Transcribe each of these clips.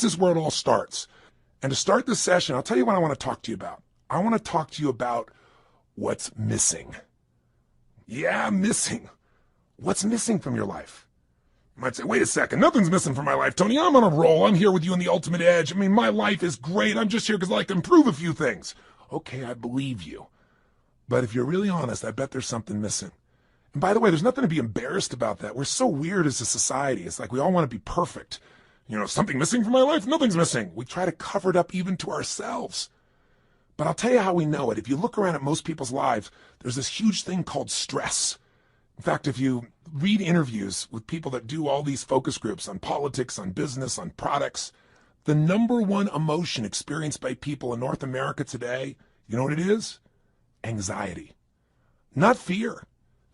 This is where it all starts. And to start this session, I'll tell you what I want to talk to you about. I want to talk to you about what's missing. Yeah, missing. What's missing from your life? You might say, wait a second, nothing's missing from my life, Tony. I'm on a roll. I'm here with you on the ultimate edge. I mean, my life is great. I'm just here because I like to improve a few things. Okay, I believe you. But if you're really honest, I bet there's something missing. And by the way, there's nothing to be embarrassed about that. We're so weird as a society. It's like we all want to be perfect. You know, something missing from my life? Nothing's missing. We try to cover it up even to ourselves. But I'll tell you how we know it. If you look around at most people's lives, there's this huge thing called stress. In fact, if you read interviews with people that do all these focus groups on politics, on business, on products, the number one emotion experienced by people in North America today, you know what it is? Anxiety. Not fear.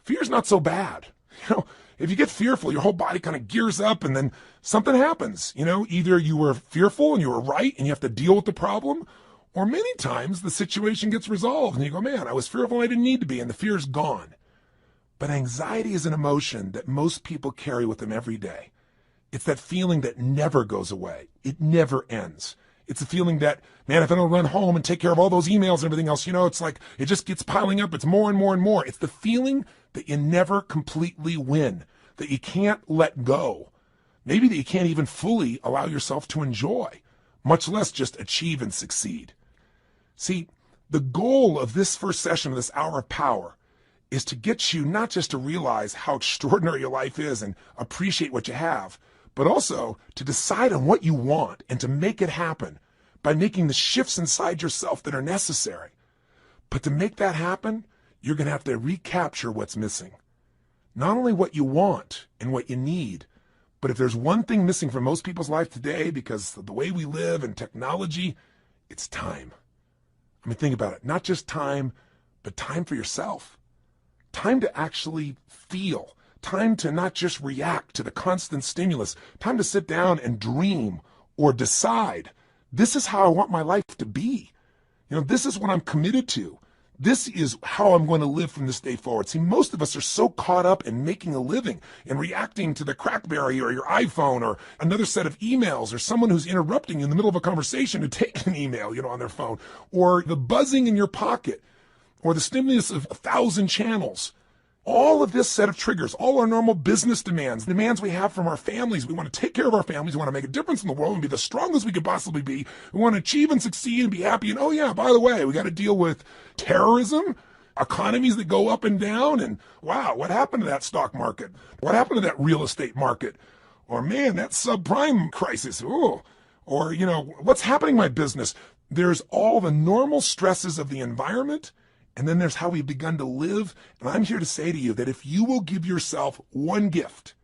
Fear's not so bad. You know, if you get fearful, your whole body kind of gears up and then something happens. You know, either you were fearful and you were right and you have to deal with the problem, or many times the situation gets resolved and you go, man, I was fearful and I didn't need to be, and the fear's gone. But anxiety is an emotion that most people carry with them every day. It's that feeling that never goes away. It never ends. It's a feeling that, man, if I don't run home and take care of all those emails and everything else, you know, it's like it just gets piling up. It's more and more and more. It's the feeling that you never completely win, that you can't let go. Maybe that you can't even fully allow yourself to enjoy, much less just achieve and succeed. See, the goal of this first session of this hour of power is to get you not just to realize how extraordinary your life is and appreciate what you have, but also to decide on what you want and to make it happen by making the shifts inside yourself that are necessary. But to make that happen, you're going to have to recapture what's missing. Not only what you want and what you need, but if there's one thing missing from most people's life today because of the way we live and technology, it's time. I mean, think about it. Not just time, but time for yourself. Time to actually feel. Time to not just react to the constant stimulus. Time to sit down and dream or decide, this is how I want my life to be. You know, this is what I'm committed to. This is how I'm going to live from this day forward. See, most of us are so caught up in making a living and reacting to the Crackberry or your iPhone or another set of emails or someone who's interrupting you in the middle of a conversation to take an email, you know, on their phone, or the buzzing in your pocket, or the stimulus of 1,000 channels. All of this set of triggers, all our normal business demands we have from our families. We want to take care of our families. We want to make a difference in the world and be the strongest we could possibly be. We want to achieve and succeed and be happy. And oh yeah, by the way, we got to deal with terrorism, economies that go up and down. And wow, what happened to that stock market? What happened to that real estate market? Or man, that subprime crisis. Ooh. Or, you know, what's happening in my business? There's all the normal stresses of the environment. And then there's how we've begun to live. And I'm here to say to you that if you will give yourself one gift,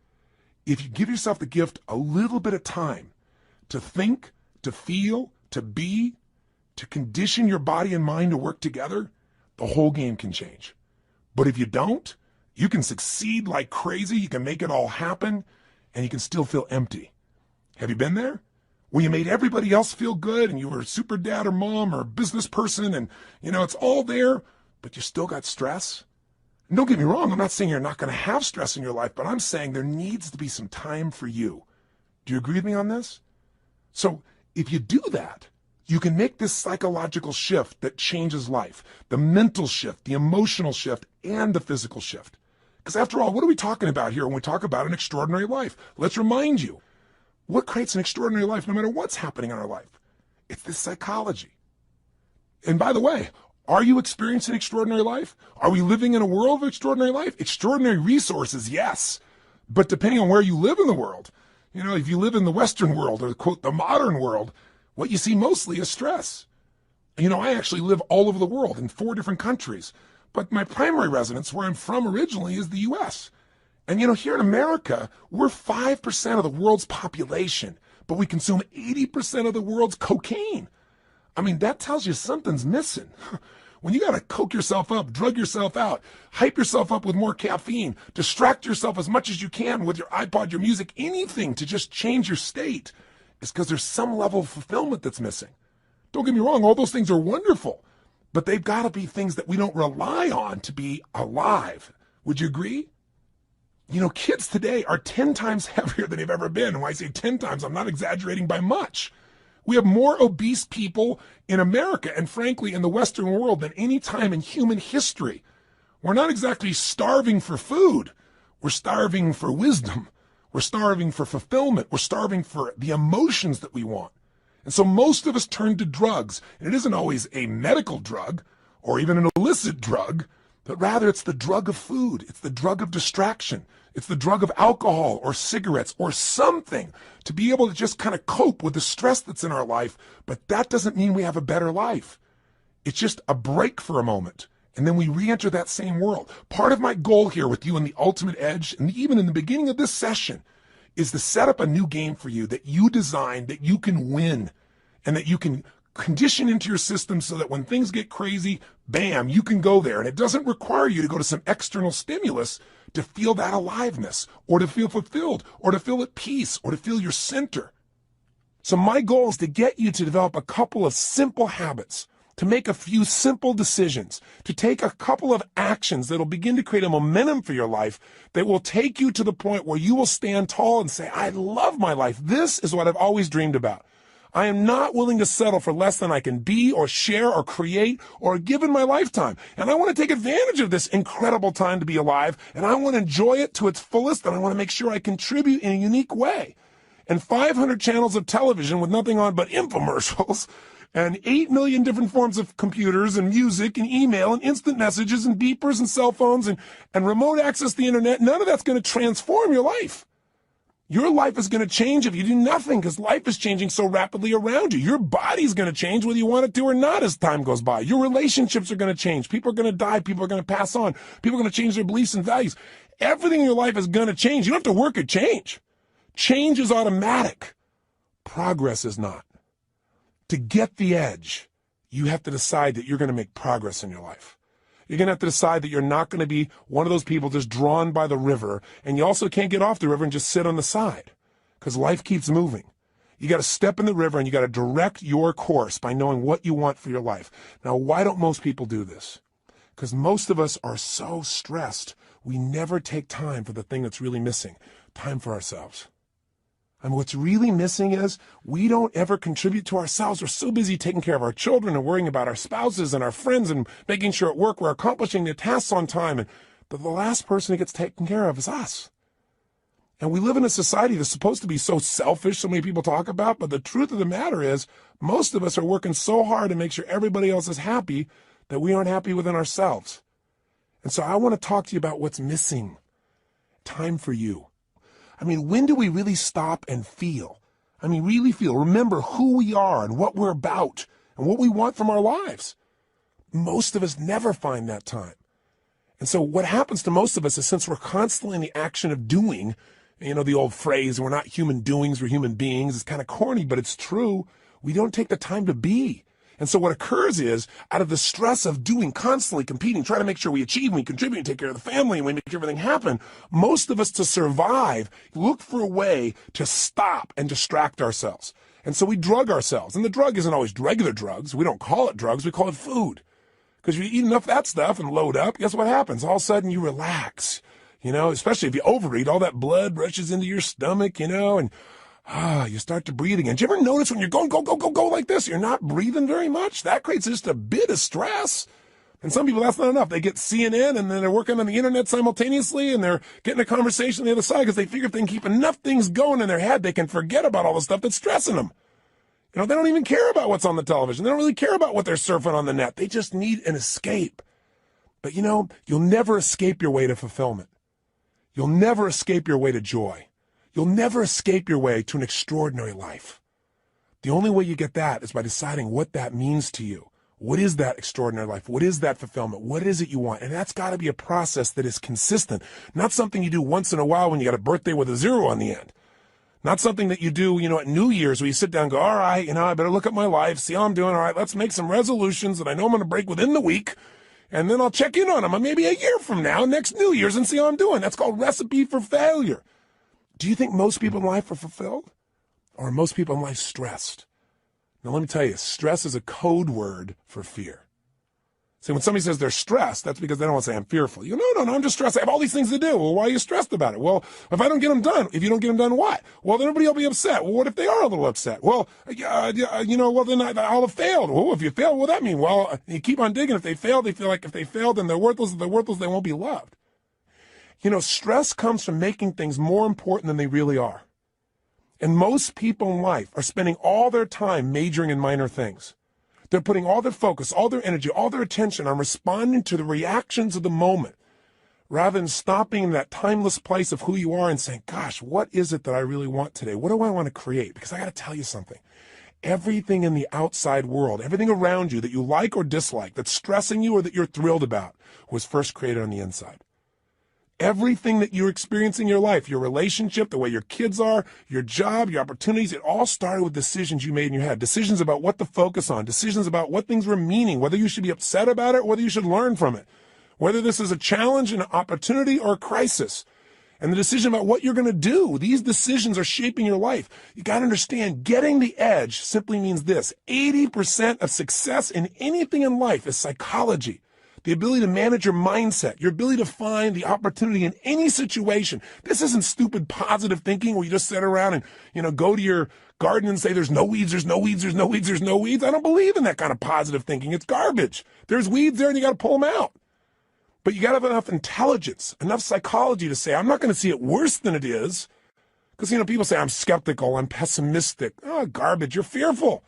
if you give yourself the gift a little bit of time to think, to feel, to be, to condition your body and mind to work together, the whole game can change. But if you don't, you can succeed like crazy. You can make it all happen and you can still feel empty. Have you been there? Where you made everybody else feel good and you were a super dad or mom or a business person and, you know, it's all there, but you still got stress. And don't get me wrong, I'm not saying you're not going to have stress in your life, but I'm saying there needs to be some time for you. Do you agree with me on this? So if you do that, you can make this psychological shift that changes life, the mental shift, the emotional shift, and the physical shift. Because after all, what are we talking about here when we talk about an extraordinary life? Let's remind you, what creates an extraordinary life no matter what's happening in our life? It's this psychology. And by the way, are you experiencing extraordinary life? Are we living in a world of extraordinary life? Extraordinary resources, yes. But depending on where you live in the world, you know, if you live in the Western world or, quote, the modern world, what you see mostly is stress. You know, I actually live all over the world in 4 different countries. But my primary residence, where I'm from originally, is the U.S. And, you know, here in America, we're 5% of the world's population, but we consume 80% of the world's cocaine. I mean, that tells you something's missing. When you got to coke yourself up, drug yourself out, hype yourself up with more caffeine, distract yourself as much as you can with your iPod, your music, anything to just change your state, it's because there's some level of fulfillment that's missing. Don't get me wrong, all those things are wonderful, but they've got to be things that we don't rely on to be alive. Would you agree? Kids today are 10 times heavier than they've ever been. And when I say 10 times, I'm not exaggerating by much. We have more obese people in America and frankly in the Western world than any time in human history. We're not exactly starving for food. We're starving for wisdom. We're starving for fulfillment. We're starving for the emotions that we want. And so most of us turn to drugs. And it isn't always a medical drug or even an illicit drug, but rather it's the drug of food. It's the drug of distraction. It's the drug of alcohol or cigarettes or something to be able to just kind of cope with the stress that's in our life. But that doesn't mean we have a better life. It's just a break for a moment. And then we re-enter that same world. Part of my goal here with you in the Ultimate Edge, and even in the beginning of this session, is to set up a new game for you that you design, that you can win, and that you can condition into your system so that when things get crazy, bam, you can go there. And it doesn't require you to go to some external stimulus to feel that aliveness, or to feel fulfilled, or to feel at peace, or to feel your center. So my goal is to get you to develop a couple of simple habits, to make a few simple decisions, to take a couple of actions that'll begin to create a momentum for your life that will take you to the point where you will stand tall and say, I love my life. This is what I've always dreamed about. I am not willing to settle for less than I can be or share or create or give in my lifetime. And I want to take advantage of this incredible time to be alive, and I want to enjoy it to its fullest, and I want to make sure I contribute in a unique way. And 500 channels of television with nothing on but infomercials, and 8 million different forms of computers and music and email and instant messages and beepers and cell phones and remote access to the internet, none of that's going to transform your life. Your life is going to change if you do nothing because life is changing so rapidly around you. Your body's going to change whether you want it to or not as time goes by. Your relationships are going to change. People are going to die. People are going to pass on. People are going to change their beliefs and values. Everything in your life is going to change. You don't have to work at change. Change is automatic. Progress is not. To get the edge, you have to decide that you're going to make progress in your life. You're going to have to decide that you're not going to be one of those people just drawn by the river, and you also can't get off the river and just sit on the side because life keeps moving. You got to step in the river and you got to direct your course by knowing what you want for your life. Now, why don't most people do this? Because most of us are so stressed, we never take time for the thing that's really missing, time for ourselves. And what's really missing is we don't ever contribute to ourselves. We're so busy taking care of our children and worrying about our spouses and our friends and making sure at work we're accomplishing the tasks on time. And the last person who gets taken care of is us. And we live in a society that's supposed to be so selfish, so many people talk about, but the truth of the matter is most of us are working so hard to make sure everybody else is happy that we aren't happy within ourselves. And so I want to talk to you about what's missing. Time for you. I mean, when do we really stop and feel? I mean, really feel, remember who we are and what we're about and what we want from our lives. Most of us never find that time. And so what happens to most of us is since we're constantly in the action of doing, the old phrase, we're not human doings, we're human beings. It's kind of corny, but it's true. We don't take the time to be. And so what occurs is, out of the stress of doing, constantly competing, trying to make sure we achieve, we contribute, take care of the family, and we make everything happen, most of us to survive look for a way to stop and distract ourselves. And so we drug ourselves. And the drug isn't always regular drugs. We don't call it drugs. We call it food. Because you eat enough of that stuff and load up, guess what happens? All of a sudden you relax, especially if you overeat, all that blood rushes into your stomach, and you start to breathe again. Do you ever notice when you're going, go, go, go, go like this, you're not breathing very much? That creates just a bit of stress. And some people, that's not enough. They get CNN and then they're working on the internet simultaneously and they're getting a conversation on the other side because they figure if they can keep enough things going in their head, they can forget about all the stuff that's stressing them. They don't even care about what's on the television. They don't really care about what they're surfing on the net. They just need an escape. But you'll never escape your way to fulfillment. You'll never escape your way to joy. You'll never escape your way to an extraordinary life. The only way you get that is by deciding what that means to you. What is that extraordinary life? What is that fulfillment? What is it you want? And that's got to be a process that is consistent, not something you do once in a while when you got a birthday with a 0 on the end. Not something that you do, at New Year's where you sit down and go, all right, I better look at my life, see how I'm doing. All right, let's make some resolutions that I know I'm going to break within the week. And then I'll check in on them maybe a year from now, next New Year's, and see how I'm doing. That's called recipe for failure. Do you think most people in life are fulfilled? Or are most people in life stressed? Now, let me tell you, stress is a code word for fear. See, when somebody says they're stressed, that's because they don't want to say I'm fearful. You go, no, I'm just stressed. I have all these things to do. Well, why are you stressed about it? Well, if I don't get them done, if you don't get them done, what? Well, then everybody will be upset. Well, what if they are a little upset? Well, well, then I'll have failed. Well, if you fail, what does that mean? Well, you keep on digging. If they fail, they feel like if they failed, then they're worthless. If they're worthless, they won't be loved. Stress comes from making things more important than they really are. And most people in life are spending all their time majoring in minor things. They're putting all their focus, all their energy, all their attention on responding to the reactions of the moment, rather than stopping in that timeless place of who you are and saying, gosh, what is it that I really want today? What do I want to create? Because I got to tell you something. Everything in the outside world, everything around you that you like or dislike, that's stressing you or that you're thrilled about, was first created on the inside. Everything that you're experiencing in your life, your relationship, the way your kids are, your job, your opportunities, it all started with decisions you made in your head. Decisions about what to focus on, decisions about what things were meaning, whether you should be upset about it, whether you should learn from it, whether this is a challenge, an opportunity, or a crisis. And the decision about what you're going to do, these decisions are shaping your life. You got to understand, getting the edge simply means this. 80% of success in anything in life is psychology. The ability to manage your mindset, your ability to find the opportunity in any situation. This isn't stupid positive thinking where you just sit around and, go to your garden and say, there's no weeds, there's no weeds, there's no weeds, there's no weeds. I don't believe in that kind of positive thinking. It's garbage. There's weeds there and you got to pull them out. But you got to have enough intelligence, enough psychology to say, I'm not going to see it worse than it is. Because, people say, I'm skeptical, I'm pessimistic. Oh, garbage. You're fearful.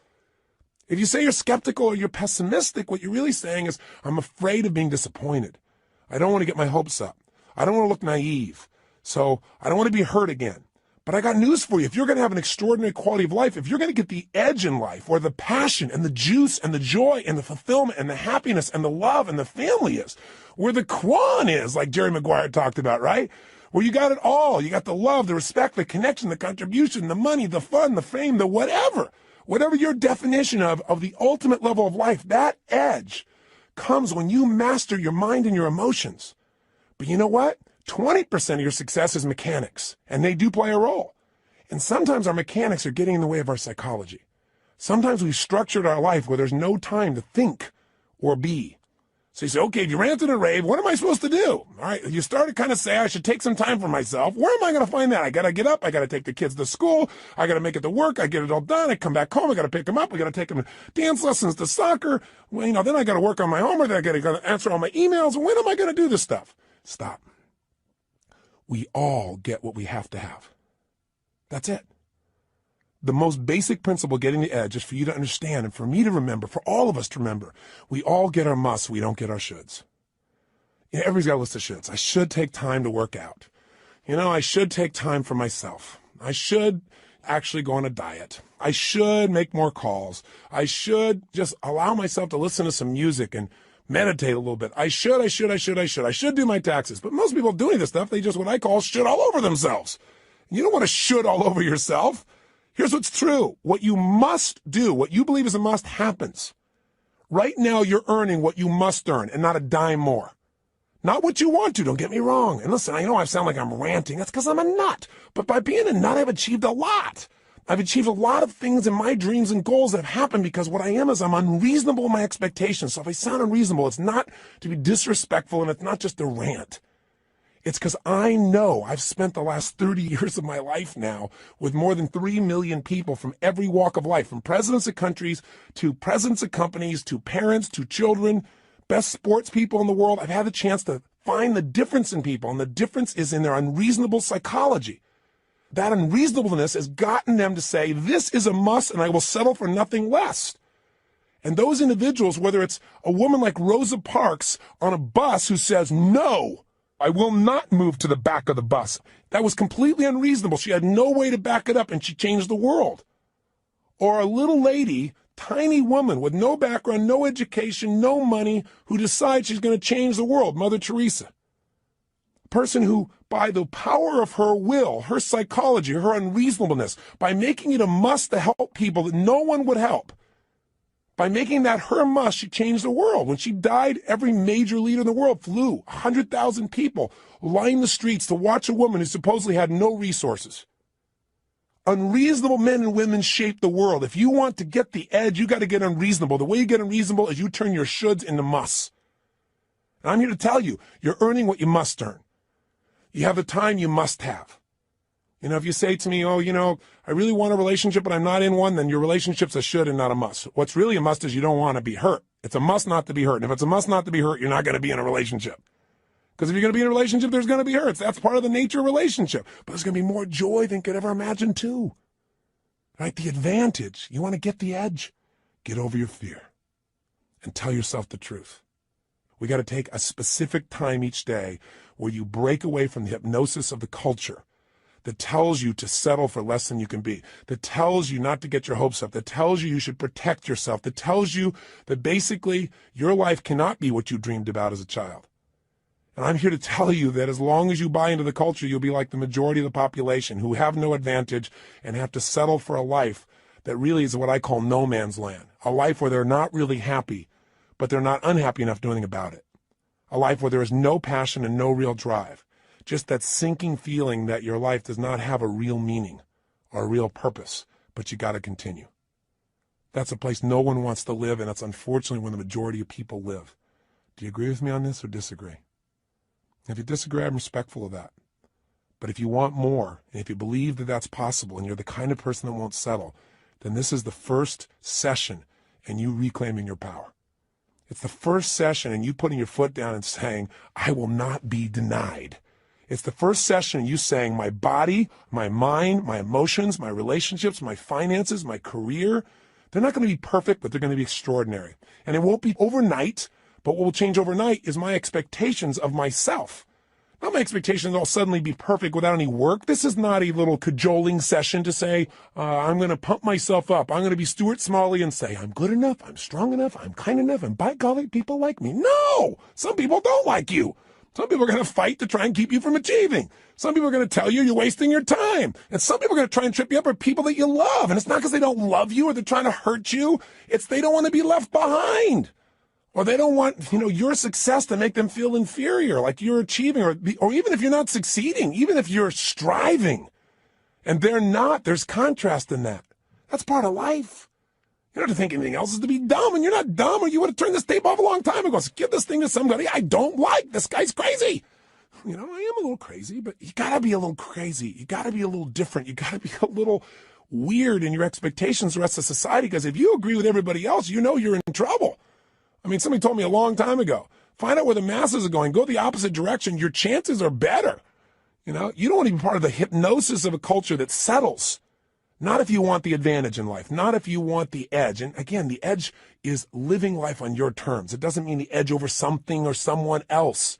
If you say you're skeptical or you're pessimistic, what you're really saying is, I'm afraid of being disappointed. I don't want to get my hopes up. I don't want to look naive. So I don't want to be hurt again. But I got news for you. If you're going to have an extraordinary quality of life, if you're going to get the edge in life, where the passion and the juice and the joy and the fulfillment and the happiness and the love and the family is, where the Quan is, like Jerry Maguire talked about, right? Where you got it all. You got the love, the respect, the connection, the contribution, the money, the fun, the fame, the whatever. Whatever your definition of the ultimate level of life, that edge comes when you master your mind and your emotions. But you know what? 20% of your success is mechanics, and they do play a role. And sometimes our mechanics are getting in the way of our psychology. Sometimes we've structured our life where there's no time to think or be. So you say, okay, if you ranted and rave, what am I supposed to do? All right, you start to kind of say, I should take some time for myself. Where am I going to find that? I got to get up. I got to take the kids to school. I got to make it to work. I get it all done. I come back home. I got to pick them up. I got to take them to dance lessons, to soccer. Well, then I got to work on my homework. Then I got to answer all my emails. When am I going to do this stuff? Stop. We all get what we have to have. That's it. The most basic principle getting the edge is for you to understand and for me to remember, for all of us to remember, we all get our musts, we don't get our shoulds. Everybody's got a list of shoulds. I should take time to work out. I should take time for myself. I should actually go on a diet. I should make more calls. I should just allow myself to listen to some music and meditate a little bit. I should do my taxes. But most people doing this stuff, they just what I call should all over themselves. You don't want to should all over yourself. Here's what's true. What you must do, what you believe is a must, happens. Right now, you're earning what you must earn and not a dime more. Not what you want to, don't get me wrong. And listen, I know I sound like I'm ranting. That's because I'm a nut. But by being a nut, I've achieved a lot. I've achieved a lot of things in my dreams and goals that have happened because what I am is I'm unreasonable in my expectations. So if I sound unreasonable, it's not to be disrespectful and it's not just a rant. It's because I know I've spent the last 30 years of my life now with more than 3 million people from every walk of life, from presidents of countries to presidents of companies to parents to children, best sports people in the world. I've had the chance to find the difference in people, and the difference is in their unreasonable psychology. That unreasonableness has gotten them to say, this is a must and I will settle for nothing less. And those individuals, whether it's a woman like Rosa Parks on a bus who says, no, I will not move to the back of the bus. That was completely unreasonable. She had no way to back it up, and she changed the world. Or a little lady, tiny woman with no background, no education, no money, who decides she's going to change the world, Mother Teresa. A person who, by the power of her will, her psychology, her unreasonableness, by making it a must to help people that no one would help, by making that her must, she changed the world. When she died, every major leader in the world flew. 100,000 people lined the streets to watch a woman who supposedly had no resources. Unreasonable men and women shape the world. If you want to get the edge, you got to get unreasonable. The way you get unreasonable is you turn your shoulds into musts. And I'm here to tell you, you're earning what you must earn. You have the time you must have. If you say to me, I really want a relationship, but I'm not in one, then your relationship's a should and not a must. What's really a must is you don't want to be hurt. It's a must not to be hurt. And if it's a must not to be hurt, you're not going to be in a relationship. Because if you're going to be in a relationship, there's going to be hurts. That's part of the nature of a relationship. But there's going to be more joy than you could ever imagine too. Right? The advantage. You want to get the edge? Get over your fear and tell yourself the truth. We got to take a specific time each day where you break away from the hypnosis of the culture that tells you to settle for less than you can be, that tells you not to get your hopes up, that tells you should protect yourself, that tells you that basically your life cannot be what you dreamed about as a child. And I'm here to tell you that as long as you buy into the culture, you'll be like the majority of the population who have no advantage and have to settle for a life that really is what I call no man's land, a life where they're not really happy, but they're not unhappy enough doing about it, a life where there is no passion and no real drive. Just that sinking feeling that your life does not have a real meaning or a real purpose, but you got to continue. That's a place no one wants to live, and that's unfortunately where the majority of people live. Do you agree with me on this or disagree? If you disagree, I'm respectful of that. But if you want more, and if you believe that that's possible, and you're the kind of person that won't settle, then this is the first session in you reclaiming your power. It's the first session in you putting your foot down and saying, I will not be denied. It's the first session in you saying, my body, my mind, my emotions, my relationships, my finances, my career, they're not going to be perfect, but they're going to be extraordinary. And it won't be overnight, but what will change overnight is my expectations of myself. Not my expectations I'll suddenly be perfect without any work. This is not a little cajoling session to say, I'm going to pump myself up. I'm going to be Stuart Smalley and say, I'm good enough, I'm strong enough, I'm kind enough, and by golly, people like me. No! Some people don't like you. Some people are going to fight to try and keep you from achieving. Some people are going to tell you you're wasting your time. And some people are going to try and trip you up are people that you love. And it's not because they don't love you or they're trying to hurt you. It's they don't want to be left behind. Or they don't want, your success to make them feel inferior, like you're achieving, or even if you're not succeeding, even if you're striving. And they're not. There's contrast in that. That's part of life. You don't have to think anything else is to be dumb, and you're not dumb, or you would have turned this tape off a long time ago. So give this thing to somebody I don't like. This guy's crazy. I am a little crazy, but you got to be a little crazy. You got to be a little different. You got to be a little weird in your expectations of the rest of society, because if you agree with everybody else, you're in trouble. Somebody told me a long time ago, find out where the masses are going. Go the opposite direction. Your chances are better. You don't want to be part of the hypnosis of a culture that settles. Not if you want the advantage in life, not if you want the edge. And again, the edge is living life on your terms. It doesn't mean the edge over something or someone else.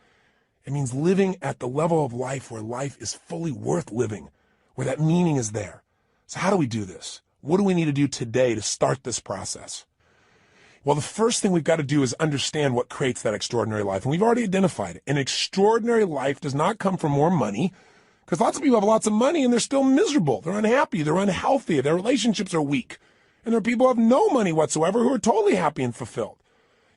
It means living at the level of life where life is fully worth living, where that meaning is there. So how do we do this? What do we need to do today to start this process? Well, the first thing we've got to do is understand what creates that extraordinary life. And we've already identified it. An extraordinary life does not come from more money, because lots of people have lots of money and they're still miserable. They're unhappy. They're unhealthy. Their relationships are weak. And there are people who have no money whatsoever who are totally happy and fulfilled.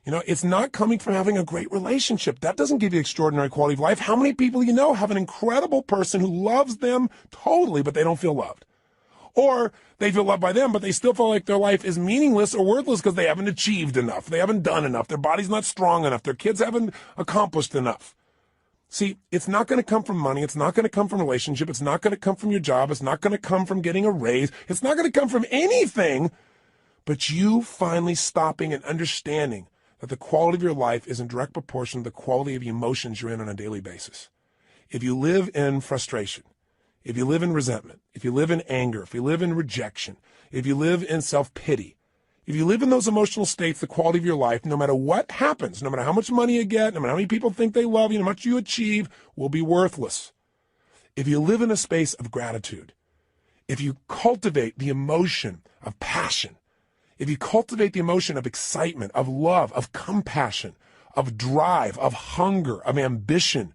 It's not coming from having a great relationship. That doesn't give you extraordinary quality of life. How many people have an incredible person who loves them totally, but they don't feel loved? Or they feel loved by them, but they still feel like their life is meaningless or worthless because they haven't achieved enough. They haven't done enough. Their body's not strong enough. Their kids haven't accomplished enough. See, it's not going to come from money. It's not going to come from relationship. It's not going to come from your job. It's not going to come from getting a raise. It's not going to come from anything but you finally stopping and understanding that the quality of your life is in direct proportion to the quality of the emotions you're in on a daily basis. If you live in frustration, if you live in resentment, if you live in anger, if you live in rejection, if you live in self-pity, if you live in those emotional states, the quality of your life, no matter what happens, no matter how much money you get, no matter how many people think they love you, no matter how much you achieve, will be worthless. If you live in a space of gratitude, if you cultivate the emotion of passion, if you cultivate the emotion of excitement, of love, of compassion, of drive, of hunger, of ambition,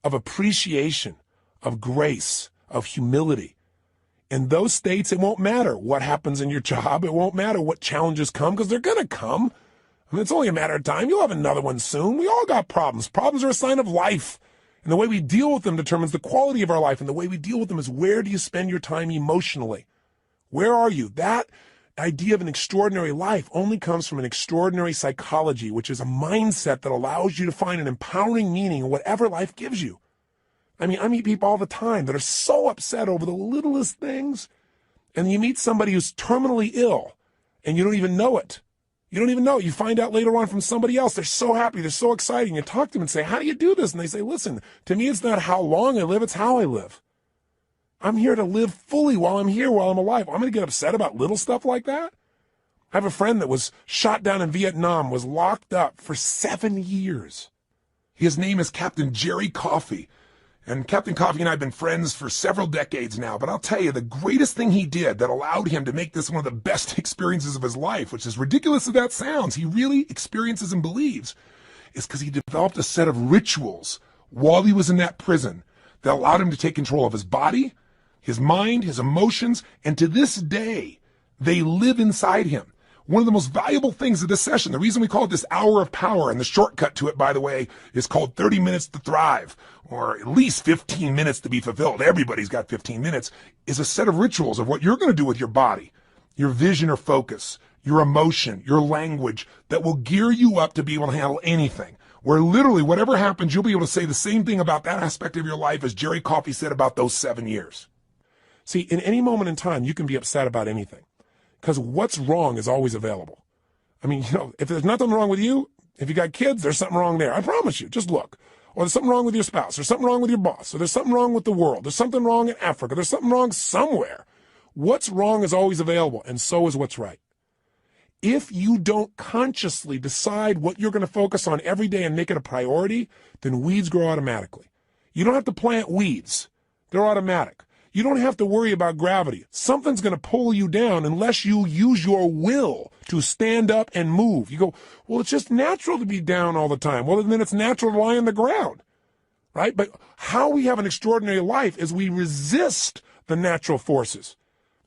of appreciation, of grace, of humility, in those states, it won't matter what happens in your job. It won't matter what challenges come, because they're going to come. It's only a matter of time. You'll have another one soon. We all got problems. Problems are a sign of life. And the way we deal with them determines the quality of our life. And the way we deal with them is, where do you spend your time emotionally? Where are you? That idea of an extraordinary life only comes from an extraordinary psychology, which is a mindset that allows you to find an empowering meaning in whatever life gives you. I mean, I meet people all the time that are so upset over the littlest things, and you meet somebody who's terminally ill, and you don't even know it. You don't even know it. You find out later on from somebody else. They're so happy. They're so exciting. You talk to them and say, how do you do this? And they say, listen, to me, it's not how long I live. It's how I live. I'm here to live fully while I'm here, while I'm alive. I'm going to get upset about little stuff like that. I have a friend that was shot down in Vietnam, was locked up for 7 years. His name is Captain Jerry Coffey. And Captain Coffey and I have been friends for several decades now, but I'll tell you, the greatest thing he did that allowed him to make this one of the best experiences of his life, which is ridiculous as that sounds, he really experiences and believes, is because he developed a set of rituals while he was in that prison that allowed him to take control of his body, his mind, his emotions, and to this day, they live inside him. One of the most valuable things of this session, the reason we call it this hour of power, and the shortcut to it, by the way, is called 30 minutes to thrive, or at least 15 minutes to be fulfilled. Everybody's got 15 minutes, is a set of rituals of what you're going to do with your body, your vision or focus, your emotion, your language, that will gear you up to be able to handle anything. Where literally whatever happens, you'll be able to say the same thing about that aspect of your life as Jerry Coffey said about those 7 years. See, in any moment in time, you can be upset about anything. Because what's wrong is always available. I mean, if there's nothing wrong with you, if you got kids, there's something wrong there. I promise you. Just look. Or there's something wrong with your spouse. There's something wrong with your boss. Or there's something wrong with the world. There's something wrong in Africa. There's something wrong somewhere. What's wrong is always available, and so is what's right. If you don't consciously decide what you're going to focus on every day and make it a priority, then weeds grow automatically. You don't have to plant weeds. They're automatic. You don't have to worry about gravity. Something's going to pull you down unless you use your will to stand up and move. You go, well, it's just natural to be down all the time. Well, then it's natural to lie on the ground, right? But how we have an extraordinary life is we resist the natural forces.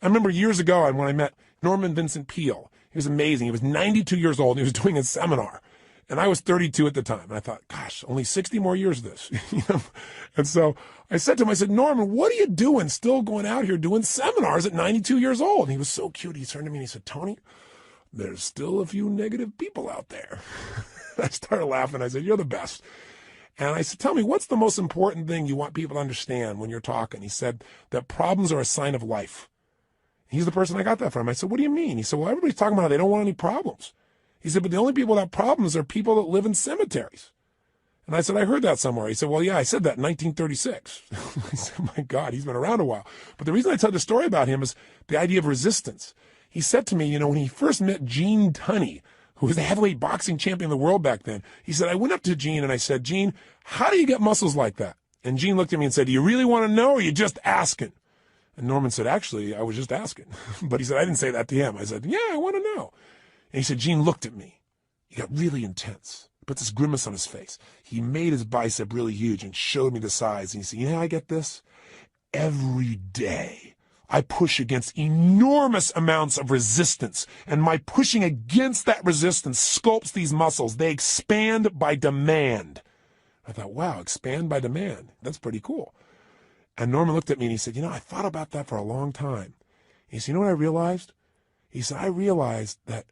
I remember years ago when I met Norman Vincent Peale. He was amazing. He was 92 years old, and he was doing a seminar. And I was 32 at the time. And I thought, gosh, only 60 more years of this. And so I said to him, I said, Norman, what are you doing still going out here doing seminars at 92 years old? And he was so cute. He turned to me and he said, Tony, there's still a few negative people out there. I started laughing. I said, you're the best. And I said, tell me, what's the most important thing you want people to understand when you're talking? He said that problems are a sign of life. He's the person I got that from. I said, what do you mean? He said, well, everybody's talking about how they don't want any problems. He said, but the only people that have problems are people that live in cemeteries. And I said, I heard that somewhere. He said, well, yeah, I said that in 1936. I said, my God, he's been around a while. But the reason I tell the story about him is the idea of resistance. He said to me, when he first met Gene Tunney, who was the heavyweight boxing champion of the world back then, he said, I went up to Gene and I said, Gene, how do you get muscles like that? And Gene looked at me and said, do you really want to know or are you just asking? And Norman said, actually, I was just asking. But he said, I didn't say that to him. I said, yeah, I want to know. And he said, Gene looked at me. He got really intense. He put this grimace on his face. He made his bicep really huge and showed me the size. And he said, you know how I get this? Every day I push against enormous amounts of resistance. And my pushing against that resistance sculpts these muscles. They expand by demand. I thought, wow, expand by demand. That's pretty cool. And Norman looked at me and he said, I thought about that for a long time. He said, you know what I realized? He said, I realized that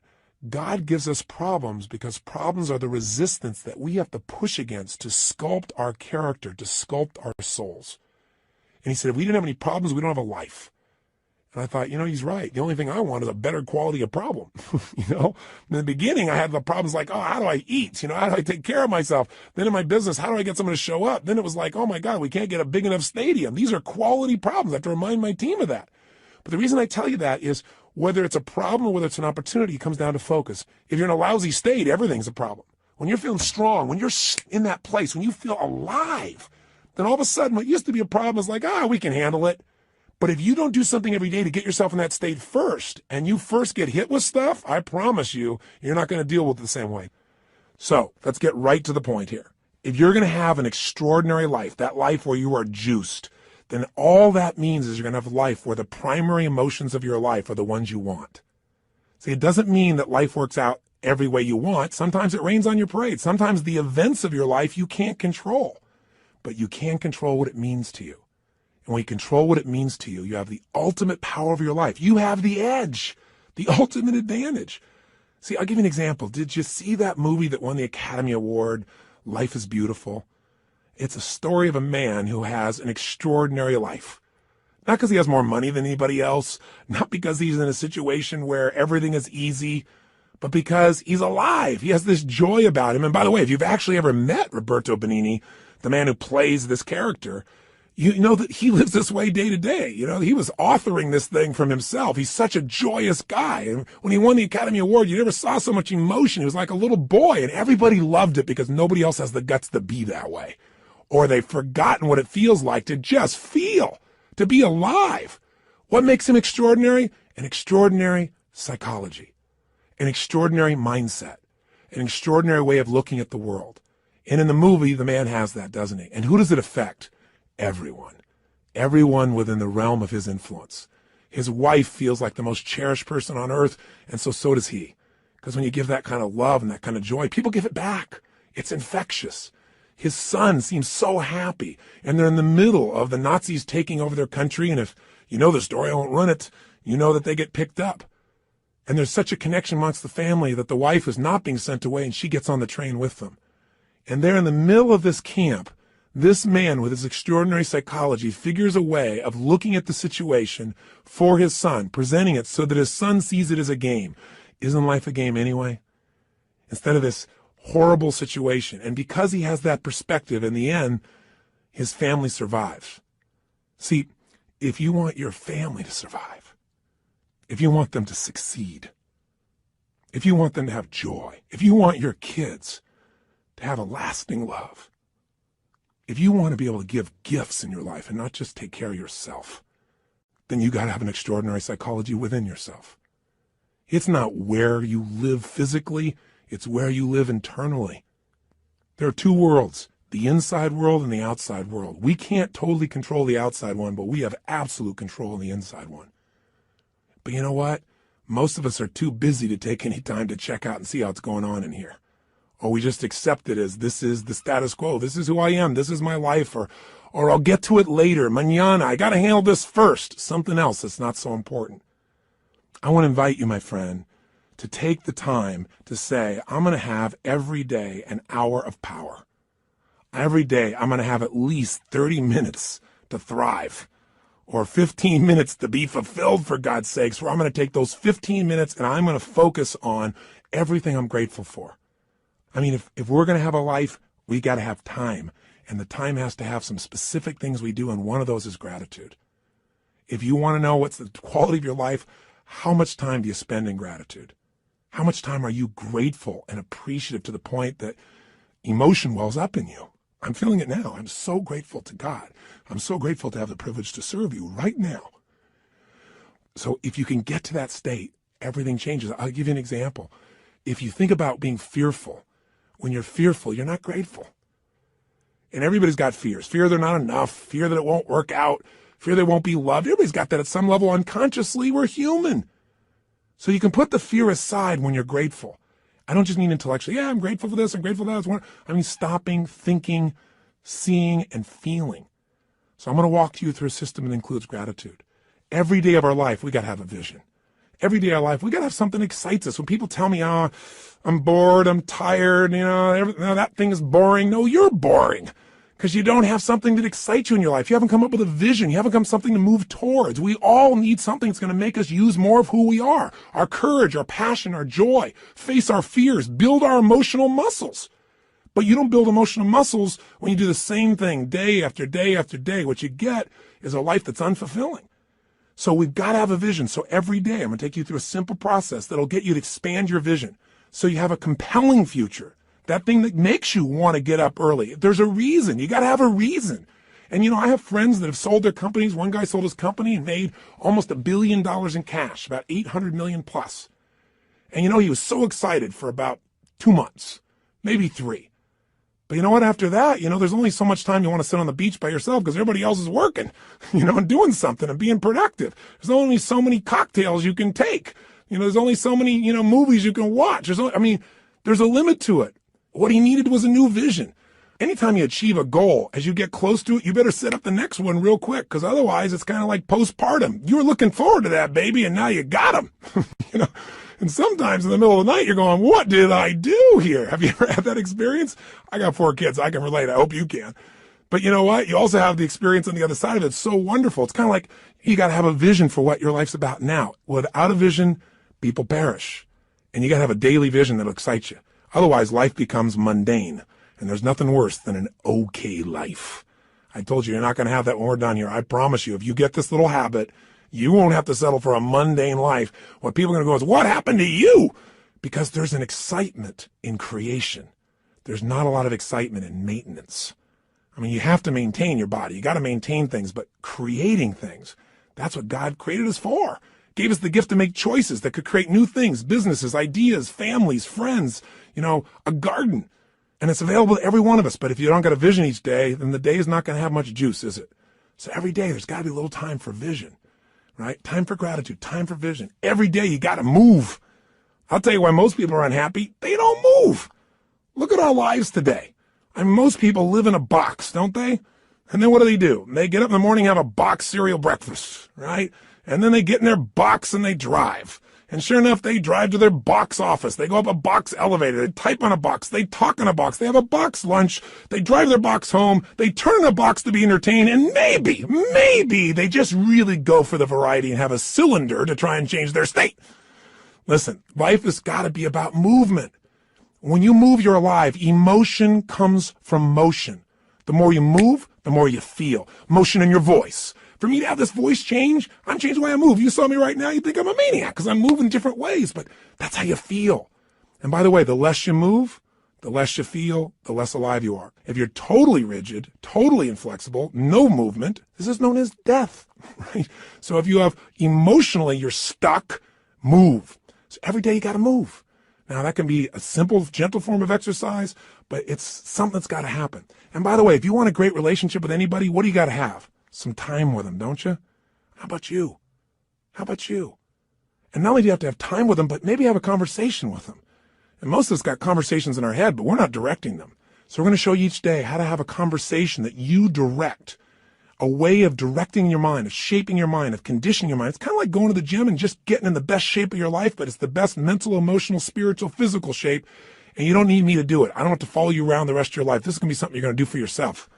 God gives us problems because problems are the resistance that we have to push against to sculpt our character, to sculpt our souls. And he said, if we didn't have any problems, we don't have a life. And I thought, he's right. The only thing I want is a better quality of problem. In the beginning, I had the problems like, how do I eat? How do I take care of myself? Then in my business, how do I get someone to show up? Then it was like, oh my God, we can't get a big enough stadium. These are quality problems. I have to remind my team of that. But the reason I tell you that is whether it's a problem or whether it's an opportunity, it comes down to focus. If you're in a lousy state, everything's a problem. When you're feeling strong, when you're in that place, when you feel alive, then all of a sudden what used to be a problem is like, we can handle it. But if you don't do something every day to get yourself in that state first, and you first get hit with stuff, I promise you, you're not going to deal with it the same way. So let's get right to the point here. If you're going to have an extraordinary life, that life where you are juiced, then all that means is you're going to have a life where the primary emotions of your life are the ones you want. See, it doesn't mean that life works out every way you want. Sometimes it rains on your parade. Sometimes the events of your life you can't control, but you can control what it means to you. And when you control what it means to you, you have the ultimate power of your life. You have the edge. The ultimate advantage. See, I'll give you an example. Did you see that movie that won the Academy Award, Life is Beautiful? It's a story of a man who has an extraordinary life. Not because he has more money than anybody else, not because he's in a situation where everything is easy, but because he's alive. He has this joy about him. And by the way, if you've actually ever met Roberto Benigni, the man who plays this character, you know that he lives this way day to day. You know, he was authoring this thing from himself. He's such a joyous guy. And when he won the Academy Award, you never saw so much emotion. He was like a little boy, and everybody loved it because nobody else has the guts to be that way. Or they've forgotten what it feels like to just feel, to be alive. What makes him extraordinary? An extraordinary psychology, an extraordinary mindset, an extraordinary way of looking at the world. And in the movie, the man has that, doesn't he? And who does it affect? Everyone. Everyone within the realm of his influence. His wife feels like the most cherished person on earth, and so does he. Because when you give that kind of love and that kind of joy, people give it back. It's infectious. His son seems so happy, and they're in the middle of the Nazis taking over their country, and if you know the story, I won't run it, you know that they get picked up. And there's such a connection amongst the family that the wife is not being sent away, and she gets on the train with them. And they're in the middle of this camp. This man with his extraordinary psychology figures a way of looking at the situation for his son, presenting it so that his son sees it as a game. Isn't life a game anyway? Instead of this horrible situation. And because he has that perspective, in the end, his family survives. See, if you want your family to survive, if you want them to succeed, if you want them to have joy, if you want your kids to have a lasting love, if you want to be able to give gifts in your life and not just take care of yourself, then you got to have an extraordinary psychology within yourself. It's not where you live physically, it's where you live internally. There are two worlds, the inside world and the outside world. We can't totally control the outside one, but we have absolute control of the inside one. But you know what? Most of us are too busy to take any time to check out and see how it's going on in here. Or we just accept it as this is the status quo. This is who I am. This is my life. Or I'll get to it later. Mañana. I got to handle this first. Something else that's not so important. I want to invite you, my friend, to take the time to say, I'm going to have every day an hour of power. Every day I'm going to have at least 30 minutes to thrive. Or 15 minutes to be fulfilled, for God's sakes, where I'm going to take those 15 minutes and I'm going to focus on everything I'm grateful for. I mean, if we're going to have a life, we got to have time. And the time has to have some specific things we do, and one of those is gratitude. If you want to know what's the quality of your life, how much time do you spend in gratitude? How much time are you grateful and appreciative to the point that emotion wells up in you? I'm feeling it now. I'm so grateful to God. I'm so grateful to have the privilege to serve you right now. So if you can get to that state, everything changes. I'll give you an example. If you think about being fearful, when you're fearful, you're not grateful. And everybody's got fears. Fear they're not enough. Fear that it won't work out. Fear they won't be loved. Everybody's got that at some level unconsciously. We're human. So you can put the fear aside when you're grateful. I don't just mean intellectually. Yeah, I'm grateful for this. I'm grateful for that. I mean stopping, thinking, seeing, and feeling. So I'm going to walk you through a system that includes gratitude. Every day of our life, we got to have a vision. Every day of our life, we got to have something that excites us. When people tell me, oh, I'm bored, I'm tired, that thing is boring. No, you're boring because you don't have something that excites you in your life. You haven't come up with a vision. You haven't come something to move towards. We all need something that's going to make us use more of who we are, our courage, our passion, our joy, face our fears, build our emotional muscles. But you don't build emotional muscles when you do the same thing day after day after day. What you get is a life that's unfulfilling. So we've got to have a vision. So every day I'm going to take you through a simple process that'll get you to expand your vision so you have a compelling future, that thing that makes you want to get up early. There's a reason. You got to have a reason. And, I have friends that have sold their companies. One guy sold his company and made almost $1 billion in cash, about 800 million plus. And, he was so excited for about 2 months, maybe 3. But you know what? After that, there's only so much time you want to sit on the beach by yourself because everybody else is working, and doing something and being productive. There's only so many cocktails you can take. There's only so many, movies you can watch. There's a limit to it. What he needed was a new vision. anytime you achieve a goal, as you get close to it, you better set up the next one real quick, because otherwise it's kind of like postpartum. You were looking forward to that baby, and now you got him. You know, and sometimes in the middle of the night, you're going, what did I do here? Have you ever had that experience? I got 4 kids. I can relate. I hope you can. But you know what? You also have the experience on the other side of it. It's so wonderful. It's kind of like you got to have a vision for what your life's about now. Without a vision, people perish. And you got to have a daily vision that'll excite you. Otherwise, life becomes mundane. And there's nothing worse than an okay life. I told you, you're not going to have that when we're done here. I promise you, if you get this little habit, you won't have to settle for a mundane life. What people are going to go is, what happened to you? Because there's an excitement in creation. There's not a lot of excitement in maintenance. I mean, you have to maintain your body. You got to maintain things, but creating things, that's what God created us for. Gave us the gift to make choices that could create new things, businesses, ideas, families, friends, a garden. And it's available to every one of us. But if you don't got a vision each day, then the day is not going to have much juice, is it? So every day there's got to be a little time for vision, right? Time for gratitude, time for vision. Every day you got to move. I'll tell you why most people are unhappy. They don't move. Look at our lives today. I mean, most people live in a box, don't they? And then what do? They get up in the morning, have a box cereal breakfast, right? And then they get in their box and they drive. And sure enough, they drive to their box office. They go up a box elevator. They type on a box. They talk on a box. They have a box lunch. They drive their box home. They turn a box to be entertained. And maybe they just really go for the variety and have a cylinder to try and change their state. Listen, life has got to be about movement. When you move, you're alive. Emotion comes from motion. The more you move, the more you feel. Motion in your voice. For me to have this voice change, I'm changing the way I move. You saw me right now, you think I'm a maniac because I'm moving different ways, but that's how you feel. And by the way, the less you move, the less you feel, the less alive you are. If you're totally rigid, totally inflexible, no movement, this is known as death, right? So if you have emotionally, you're stuck, move. So every day you got to move. Now that can be a simple, gentle form of exercise, but it's something that's got to happen. And by the way, if you want a great relationship with anybody, what do you got to have? Some time with them, don't you? How about you? How about you? And not only do you have to have time with them, but maybe have a conversation with them. And most of us got conversations in our head, but we're not directing them. So we're going to show you each day how to have a conversation that you direct, a way of directing your mind, of shaping your mind, of conditioning your mind. It's kind of like going to the gym and just getting in the best shape of your life, but it's the best mental, emotional, spiritual, physical shape. And you don't need me to do it. I don't have to follow you around the rest of your life. This is going to be something you're going to do for yourself.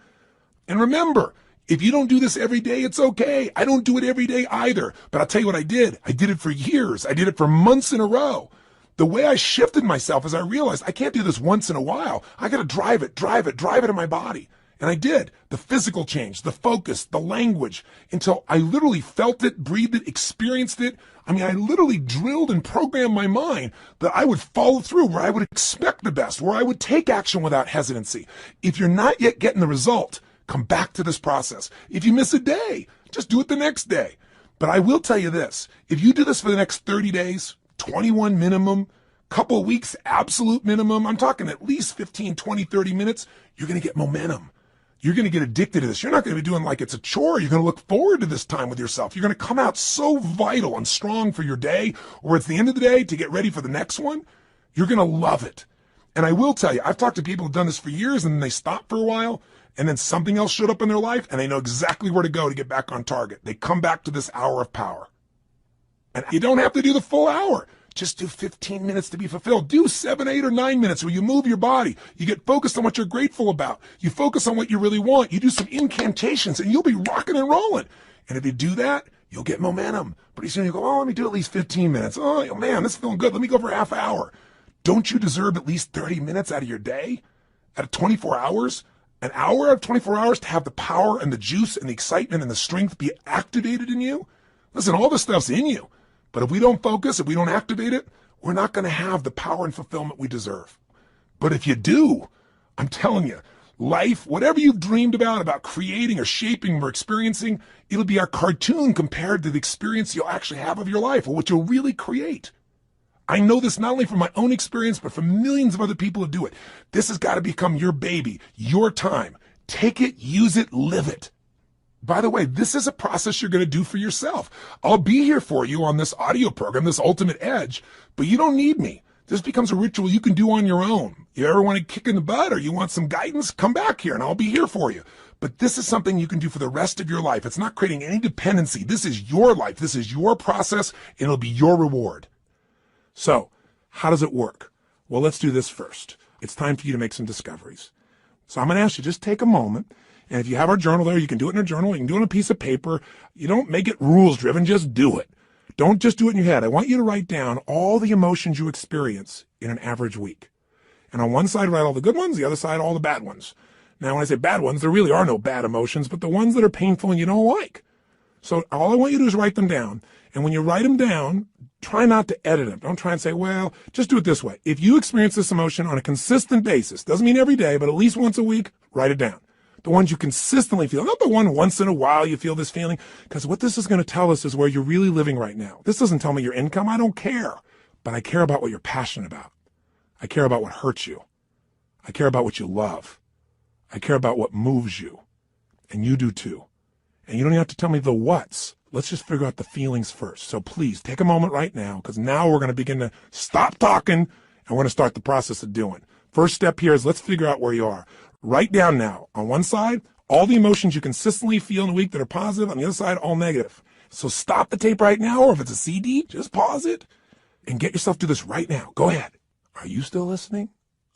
And remember, if you don't do this every day, it's okay. I don't do it every day either. But I'll tell you what I did. I did it for years. I did it for months in a row. The way I shifted myself is I realized I can't do this once in a while. I got to drive it in my body. And I did. The physical change, the focus, the language, until I literally felt it, breathed it, experienced it. I mean, I literally drilled and programmed my mind that I would follow through, where I would expect the best, where I would take action without hesitancy. If you're not yet getting the result, come back to this process. If you miss a day, just do it the next day. But I will tell you this, if you do this for the next 30 days, 21 minimum, couple of weeks, absolute minimum, I'm talking at least 15, 20, 30 minutes, you're going to get momentum. You're going to get addicted to this. You're not going to be doing like it's a chore. You're going to look forward to this time with yourself. You're going to come out so vital and strong for your day, or at the end of the day to get ready for the next one. You're going to love it. And I will tell you, I've talked to people who've done this for years and then they stop for a while, and then something else showed up in their life and they know exactly where to go to get back on target. They come back to this hour of power. And you don't have to do the full hour. Just do 15 minutes to be fulfilled. Do 7, 8, or 9 minutes where you move your body. You get focused on what you're grateful about. You focus on what you really want. You do some incantations and you'll be rocking and rolling. And if you do that, you'll get momentum. Pretty soon you go, oh, let me do at least 15 minutes. Oh, man, this is feeling good. Let me go for a half hour. Don't you deserve at least 30 minutes out of your day? Out of 24 hours? An hour out of 24 hours to have the power and the juice and the excitement and the strength be activated in you? Listen, all this stuff's in you. But if we don't focus, if we don't activate it, we're not going to have the power and fulfillment we deserve. But if you do, I'm telling you, life, whatever you've dreamed about creating or shaping or experiencing, it'll be a cartoon compared to the experience you'll actually have of your life, or what you'll really create. I know this not only from my own experience, but from millions of other people who do it. This has got to become your baby, your time. Take it, use it, live it. By the way, this is a process you're going to do for yourself. I'll be here for you on this audio program, this Ultimate Edge, but you don't need me. This becomes a ritual you can do on your own. You ever want to kick in the butt or you want some guidance? Come back here and I'll be here for you. But this is something you can do for the rest of your life. It's not creating any dependency. This is your life. This is your process, and it'll be your reward. So, how does it work? Well, let's do this first. It's time for you to make some discoveries. So I'm going to ask you, just take a moment. And if you have our journal there, you can do it in a journal. You can do it on a piece of paper. You don't make it rules-driven. Just do it. Don't just do it in your head. I want you to write down all the emotions you experience in an average week. And on one side, write all the good ones. The other side, all the bad ones. Now, when I say bad ones, there really are no bad emotions, but the ones that are painful and you don't like. So all I want you to do is write them down. And when you write them down, try not to edit them. Don't try and say, well, just do it this way. If you experience this emotion on a consistent basis, doesn't mean every day, but at least once a week, write it down. The ones you consistently feel, not the one once in a while you feel this feeling, because what this is going to tell us is where you're really living right now. This doesn't tell me your income. I don't care. But I care about what you're passionate about. I care about what hurts you. I care about what you love. I care about what moves you. And you do too. And you don't even have to tell me the what's. Let's just figure out the feelings first. So please take a moment right now, because now we're going to begin to stop talking and we're going to start the process of doing. First step here is let's figure out where you are. Write down now, on one side, all the emotions you consistently feel in a week that are positive. On the other side, all negative. So stop the tape right now, or if it's a CD, just pause it and get yourself to this right now. Go ahead. Are you still listening?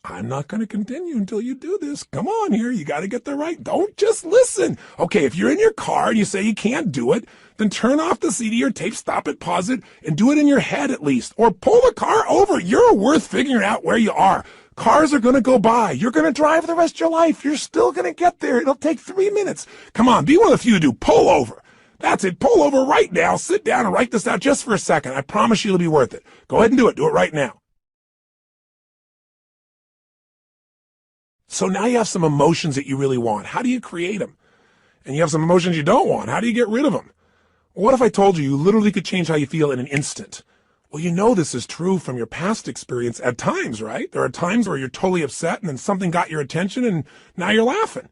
I'm not going to continue until you do this. Come on here. You got to get there right. Don't just listen. Okay, if you're in your car and you say you can't do it, then turn off the CD or tape, stop it, pause it, and do it in your head at least. Or pull the car over. You're worth figuring out where you are. Cars are going to go by. You're going to drive the rest of your life. You're still going to get there. It'll take 3 minutes. Come on, be one of the few to do. Pull over. That's it. Pull over right now. Sit down and write this out just for a second. I promise you it'll be worth it. Go ahead and do it. Do it right now. So now you have some emotions that you really want. How do you create them? And you have some emotions you don't want. How do you get rid of them? What if I told you literally could change how you feel in an instant? Well, you know this is true from your past experience at times, right? There are times where you're totally upset and then something got your attention and now you're laughing.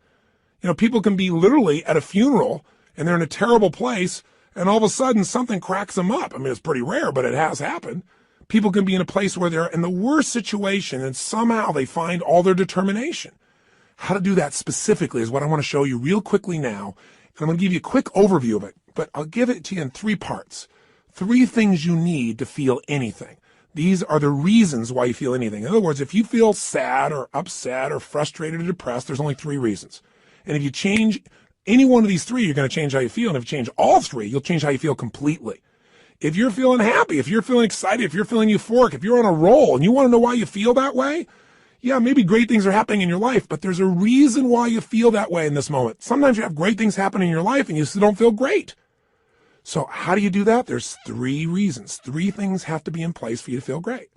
You know, people can be literally at a funeral and they're in a terrible place and all of a sudden something cracks them up. I mean, it's pretty rare, but it has happened. People can be in a place where they're in the worst situation and somehow they find all their determination. How to do that specifically is what I want to show you real quickly now. And I'm going to give you a quick overview of it, but I'll give it to you in 3 parts. 3 things you need to feel anything. These are the reasons why you feel anything. In other words, if you feel sad or upset or frustrated or depressed, there's only 3 reasons. And if you change any one of these 3, you're going to change how you feel. And if you change all 3, you'll change how you feel completely. If you're feeling happy, if you're feeling excited, if you're feeling euphoric, if you're on a roll and you want to know why you feel that way, yeah, maybe great things are happening in your life, but there's a reason why you feel that way in this moment. Sometimes you have great things happen in your life and you still don't feel great. So how do you do that? There's 3 reasons. 3 things have to be in place for you to feel great.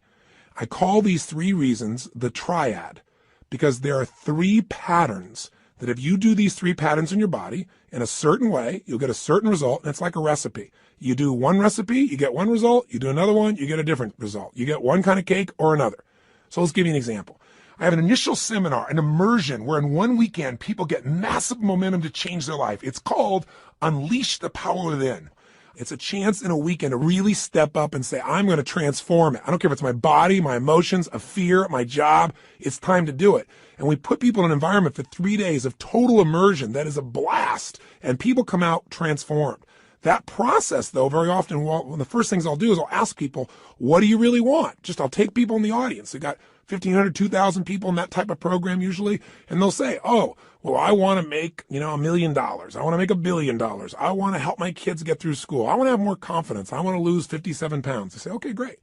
I call these 3 reasons the triad because there are 3 patterns that if you do these 3 patterns in your body in a certain way, you'll get a certain result, and it's like a recipe. You do one recipe, you get one result. You do another one, you get a different result. You get one kind of cake or another. So let's give you an example. I have an initial seminar, an immersion, where in one weekend, people get massive momentum to change their life. It's called Unleash the Power Within. It's a chance in a weekend to really step up and say, I'm going to transform it. I don't care if it's my body, my emotions, a fear, my job. It's time to do it. And we put people in an environment for 3 days of total immersion. That is a blast. And people come out transformed. That process, though, very often, one of the first things I'll do is I'll ask people, what do you really want? I'll take people in the audience. We got 1,500, 2,000 people in that type of program usually, and they'll say, oh, well, I want to make, $1 million. I want to make $1 billion. I want to help my kids get through school. I want to have more confidence. I want to lose 57 pounds. I say, okay, great.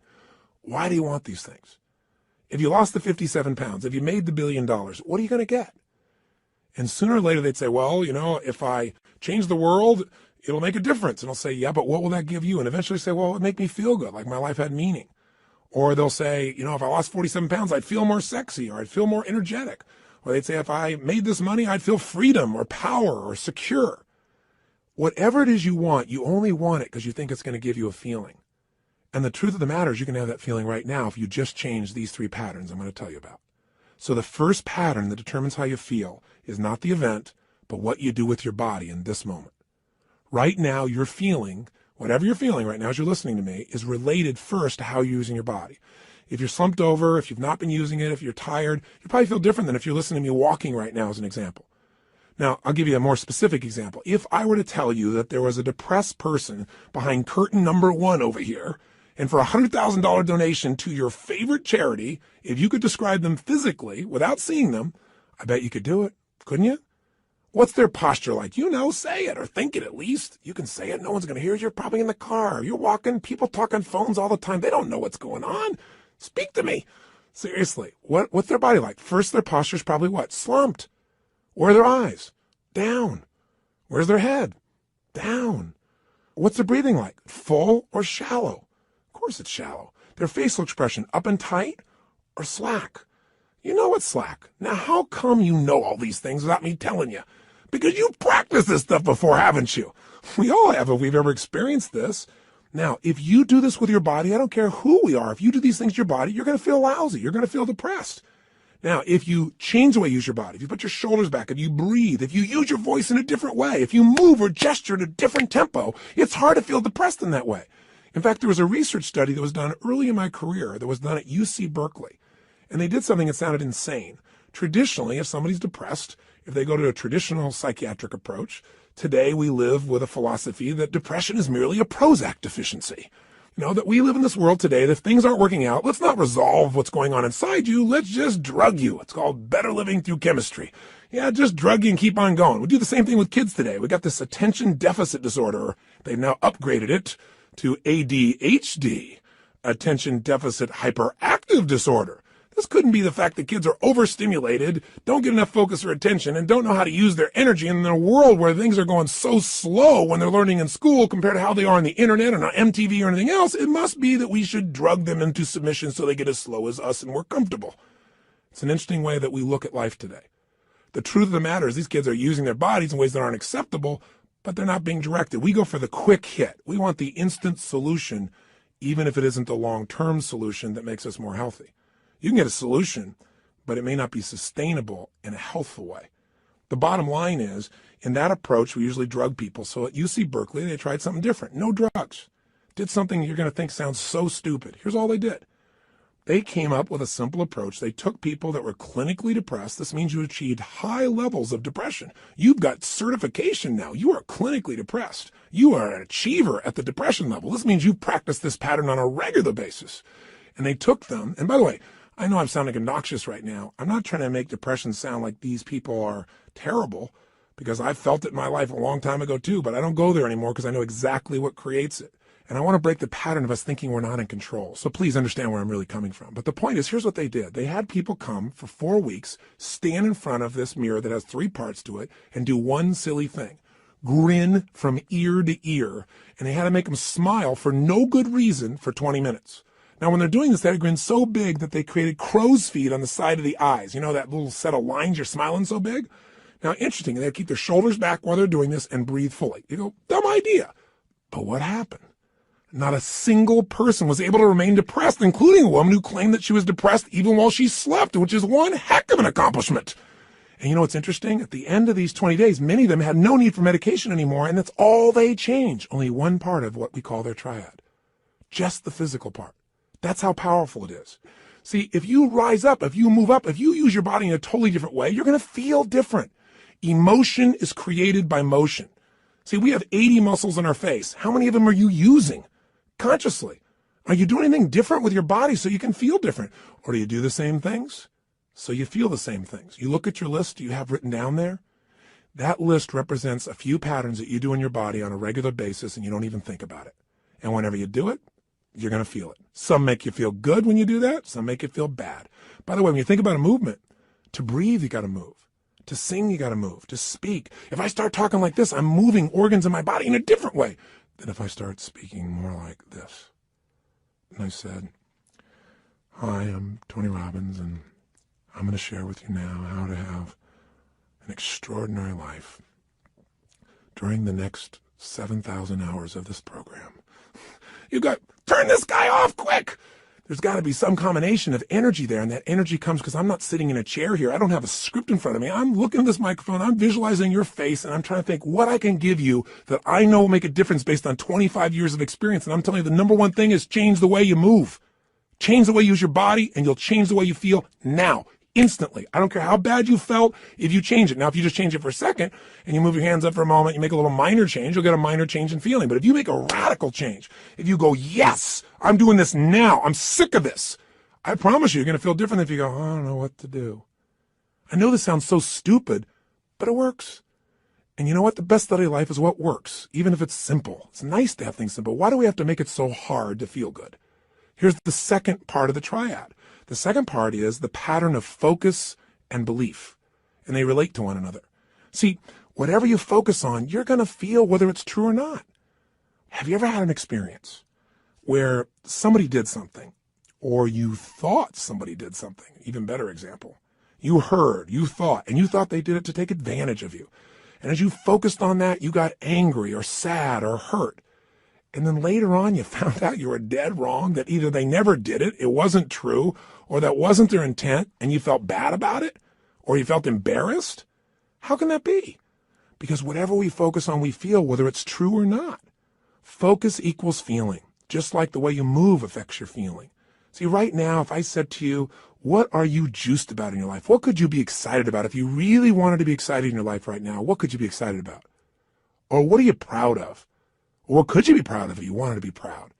Why do you want these things? If you lost the 57 pounds, if you made the $1 billion, what are you going to get? And sooner or later they'd say, well, if I change the world, it'll make a difference. And I'll say, yeah, but what will that give you? And eventually say, well, it would make me feel good, like my life had meaning. Or they'll say, if I lost 47 pounds, I'd feel more sexy or I'd feel more energetic. Or they'd say, if I made this money, I'd feel freedom or power or secure. Whatever it is you want, you only want it because you think it's going to give you a feeling. And the truth of the matter is you can have that feeling right now if you just change these 3 patterns I'm going to tell you about. So the first pattern that determines how you feel is not the event, but what you do with your body in this moment. Right now, you're feeling, whatever you're feeling right now as you're listening to me, is related first to how you're using your body. If you're slumped over, if you've not been using it, if you're tired, you probably feel different than if you're listening to me walking right now as an example. Now, I'll give you a more specific example. If I were to tell you that there was a depressed person behind curtain number 1 over here, and for a $100,000 donation to your favorite charity, if you could describe them physically without seeing them, I bet you could do it, couldn't you? What's their posture like? You know, say it or think it at least. You can say it. No one's going to hear it. You're probably in the car. You're walking. People talk on phones all the time. They don't know what's going on. Speak to me. Seriously, what's their body like? First, their posture's probably what? Slumped. Where are their eyes? Down. Where's their head? Down. What's their breathing like? Full or shallow? Of course it's shallow. Their facial expression, up and tight or slack? You know it's slack. Now, how come you know all these things without me telling you? Because you've practiced this stuff before, haven't you? We all have if we've ever experienced this. Now, if you do this with your body, I don't care who we are. If you do these things to your body, you're going to feel lousy. You're going to feel depressed. Now, if you change the way you use your body, if you put your shoulders back, if you breathe, if you use your voice in a different way, if you move or gesture at a different tempo, it's hard to feel depressed in that way. In fact, there was a research study that was done early in my career that was done at UC Berkeley. And they did something that sounded insane. Traditionally, if somebody's depressed, if they go to a traditional psychiatric approach, today we live with a philosophy that depression is merely a Prozac deficiency. You know, that we live in this world today that if things aren't working out, let's not resolve what's going on inside you. Let's just drug you. It's called better living through chemistry. Yeah, just drug you and keep on going. We do the same thing with kids today. We got this attention deficit disorder. They've now upgraded it to ADHD, attention deficit hyperactive disorder. This couldn't be the fact that kids are overstimulated, don't get enough focus or attention, and don't know how to use their energy in a world where things are going so slow when they're learning in school compared to how they are on the internet or on MTV or anything else. It must be that we should drug them into submission so they get as slow as us and we're comfortable. It's an interesting way that we look at life today. The truth of the matter is these kids are using their bodies in ways that aren't acceptable, but they're not being directed. We go for the quick hit. We want the instant solution, even if it isn't the long-term solution that makes us more healthy. You can get a solution, but it may not be sustainable in a healthful way. The bottom line is, in that approach, we usually drug people. So at UC Berkeley, they tried something different. No drugs. Did something you're going to think sounds so stupid. Here's all they did. They came up with a simple approach. They took people that were clinically depressed. This means you achieved high levels of depression. You've got certification now. You are clinically depressed. You are an achiever at the depression level. This means you've practiced this pattern on a regular basis. And they took them, and by the way, I know I'm sounding obnoxious right now. I'm not trying to make depression sound like these people are terrible, because I felt it in my life a long time ago too, but I don't go there anymore because I know exactly what creates it. And I want to break the pattern of us thinking we're not in control. So please understand where I'm really coming from. But the point is, here's what they did. They had people come for 4 weeks, stand in front of this mirror that has 3 parts to it, and do one silly thing. Grin from ear to ear. And they had to make them smile for no good reason for 20 minutes. Now, when they're doing this, they had a grin so big that they created crow's feet on the side of the eyes. You know, that little set of lines, you're smiling so big? Now, interesting, they keep their shoulders back while they're doing this and breathe fully. You go, dumb idea. But what happened? Not a single person was able to remain depressed, including a woman who claimed that she was depressed even while she slept, which is one heck of an accomplishment. And you know what's interesting? At the end of these 20 days, many of them had no need for medication anymore, and that's all they changed. Only one part of what we call their triad. Just the physical part. That's how powerful it is. See, if you rise up, if you move up, if you use your body in a totally different way, you're going to feel different. Emotion is created by motion. See, we have 80 muscles in our face. How many of them are you using consciously? Are you doing anything different with your body so you can feel different? Or do you do the same things so you feel the same things? You look at your list you have written down there. That list represents a few patterns that you do in your body on a regular basis and you don't even think about it. And whenever you do it, you're going to feel it. Some make you feel good when you do that. Some make you feel bad. By the way, when you think about a movement, to breathe, you got to move. To sing, you got to move. To speak. If I start talking like this, I'm moving organs in my body in a different way than if I start speaking more like this. And I said, hi, I'm Tony Robbins, and I'm going to share with you now how to have an extraordinary life during the next 7,000 hours of this program. You got, turn this guy off quick. There's got to be some combination of energy there, and that energy comes because I'm not sitting in a chair here. I don't have a script in front of me. I'm looking at this microphone. I'm visualizing your face, and I'm trying to think what I can give you that I know will make a difference based on 25 years of experience. And I'm telling you, the number one thing is change the way you move. Change the way you use your body, and you'll change the way you feel now, instantly. I don't care how bad you felt if you change it. Now, if you just change it for a second and you move your hands up for a moment, you make a little minor change, you'll get a minor change in feeling. But if you make a radical change, if you go, yes, I'm doing this now, I'm sick of this, I promise you're going to feel different than if you go, I don't know what to do. I know this sounds so stupid, but it works. And you know what? The best study of life is what works, even if it's simple. It's nice to have things simple. Why do we have to make it so hard to feel good? Here's the second part of the triad. The second part is the pattern of focus and belief, and they relate to one another. See, whatever you focus on, you're going to feel whether it's true or not. Have you ever had an experience where somebody did something, or you thought somebody did something? Even better example. You heard, you thought, and you thought they did it to take advantage of you. And as you focused on that, you got angry or sad or hurt. And then later on, you found out you were dead wrong, that either they never did it, it wasn't true, or that wasn't their intent, and you felt bad about it, or you felt embarrassed. How can that be? Because whatever we focus on, we feel, whether it's true or not. Focus equals feeling, just like the way you move affects your feeling. See, right now, if I said to you, what are you juiced about in your life? What could you be excited about? If you really wanted to be excited in your life right now, what could you be excited about? Or what are you proud of? Or what could you be proud of if you wanted to be proud?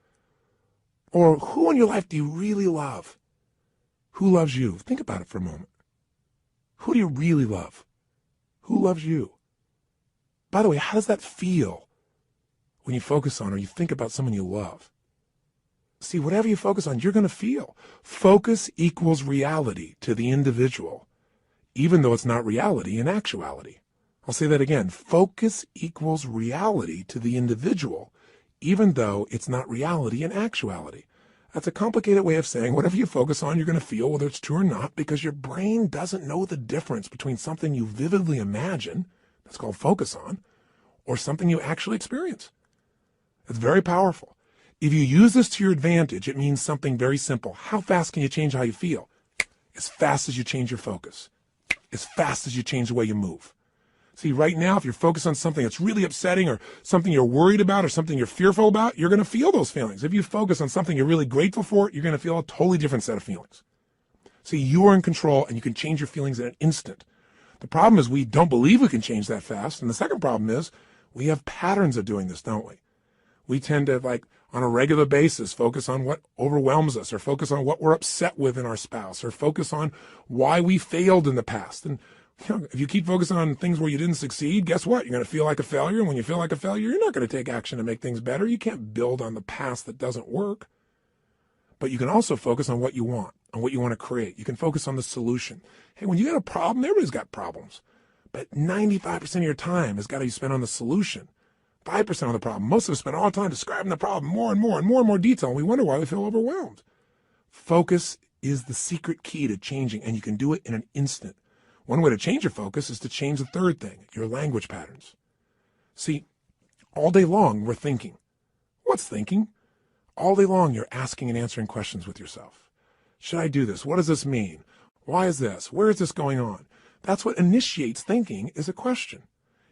Or who in your life do you really love? Who loves you? Think about it for a moment. Who do you really love? Who loves you? By the way, how does that feel when you focus on or you think about someone you love? See, whatever you focus on, you're going to feel. Focus equals reality to the individual, even though it's not reality in actuality. I'll say that again. Focus equals reality to the individual, even though it's not reality in actuality. That's a complicated way of saying whatever you focus on, you're going to feel, whether it's true or not, because your brain doesn't know the difference between something you vividly imagine, that's called focus on, or something you actually experience. It's very powerful. If you use this to your advantage, it means something very simple. How fast can you change how you feel? As fast as you change your focus. As fast as you change the way you move. See, right now, if you're focused on something that's really upsetting or something you're worried about or something you're fearful about, you're going to feel those feelings. If you focus on something you're really grateful for, you're going to feel a totally different set of feelings. See, you are in control and you can change your feelings in an instant. The problem is we don't believe we can change that fast. And the second problem is we have patterns of doing this, don't we? We tend to, on a regular basis, focus on what overwhelms us, or focus on what we're upset with in our spouse, or focus on why we failed in the past. And if you keep focusing on things where you didn't succeed, guess what? You're going to feel like a failure. And when you feel like a failure, you're not going to take action to make things better. You can't build on the past that doesn't work. But you can also focus on what you want, on what you want to create. You can focus on the solution. Hey, when you got a problem, everybody's got problems. But 95% of your time has got to be spent on the solution. 5% of the problem. Most of us spend all the time describing the problem more and more and more and more detail, and we wonder why we feel overwhelmed. Focus is the secret key to changing, and you can do it in an instant. One way to change your focus is to change the third thing, your language patterns. See, all day long we're thinking. What's thinking? All day long you're asking and answering questions with yourself. Should I do this? What does this mean? Why is this? Where is this going on? That's what initiates thinking, is a question.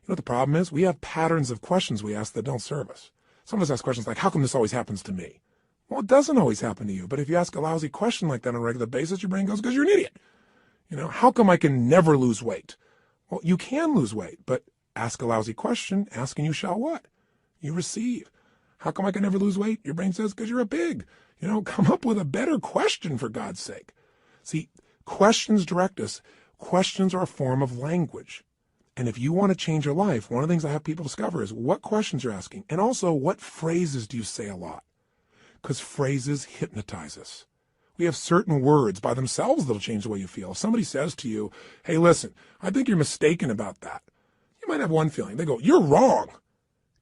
You know what the problem is? We have patterns of questions we ask that don't serve us. Some of us ask questions like, how come this always happens to me? Well, it doesn't always happen to you. But if you ask a lousy question like that on a regular basis, your brain goes, because you're an idiot. How come I can never lose weight? Well, you can lose weight, but ask a lousy question, ask and you shall what? You receive. How come I can never lose weight? Your brain says, because you're a pig. Come up with a better question, for God's sake. See, questions direct us. Questions are a form of language. And if you want to change your life, one of the things I have people discover is what questions you're asking. And also, what phrases do you say a lot? Because phrases hypnotize us. We have certain words by themselves that'll change the way you feel. If somebody says to you, hey, listen, I think you're mistaken about that. You might have one feeling. They go, you're wrong.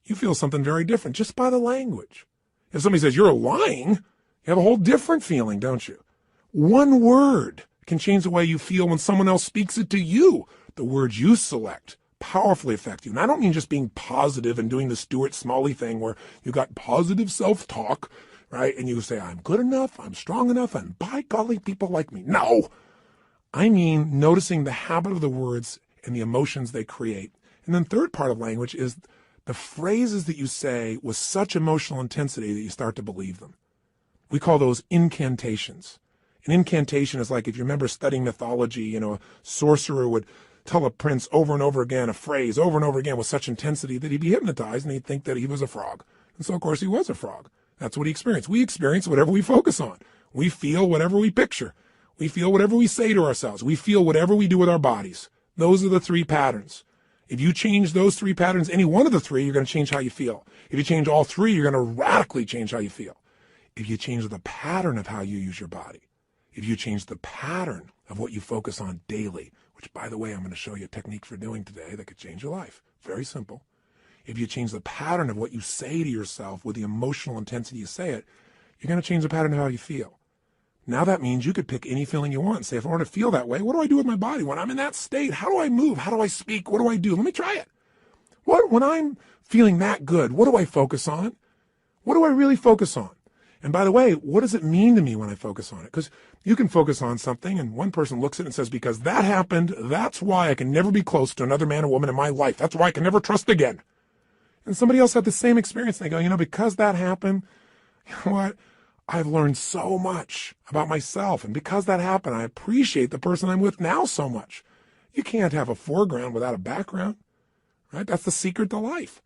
You feel something very different just by the language. If somebody says you're lying, you have a whole different feeling, don't you? One word can change the way you feel when someone else speaks it to you. The words you select powerfully affect you. And I don't mean just being positive and doing the Stuart Smalley thing where you got positive self-talk, right? And you say, I'm good enough, I'm strong enough, and by golly, people like me. No! I mean noticing the habit of the words and the emotions they create. And then third part of language is the phrases that you say with such emotional intensity that you start to believe them. We call those incantations. An incantation is like, if you remember studying mythology, a sorcerer would tell a prince over and over again a phrase over and over again with such intensity that he'd be hypnotized and he'd think that he was a frog. And so, of course, he was a frog. That's what he experienced. We experience whatever we focus on. We feel whatever we picture. We feel whatever we say to ourselves. We feel whatever we do with our bodies. Those are the three patterns. If you change those three patterns, any one of the three, you're going to change how you feel. If you change all three, you're going to radically change how you feel. If you change the pattern of how you use your body, if you change the pattern of what you focus on daily, which, by the way, I'm going to show you a technique for doing today that could change your life. Very simple. If you change the pattern of what you say to yourself with the emotional intensity you say it, you're going to change the pattern of how you feel. Now that means you could pick any feeling you want and say, if I want to feel that way, what do I do with my body? When I'm in that state, how do I move? How do I speak? What do I do? Let me try it. When I'm feeling that good, what do I focus on? What do I really focus on? And by the way, what does it mean to me when I focus on it? Because you can focus on something and one person looks at it and says, because that happened, that's why I can never be close to another man or woman in my life. That's why I can never trust again. And somebody else had the same experience. And they go, because that happened, you know what? I've learned so much about myself. And because that happened, I appreciate the person I'm with now so much. You can't have a foreground without a background, right? That's the secret to life.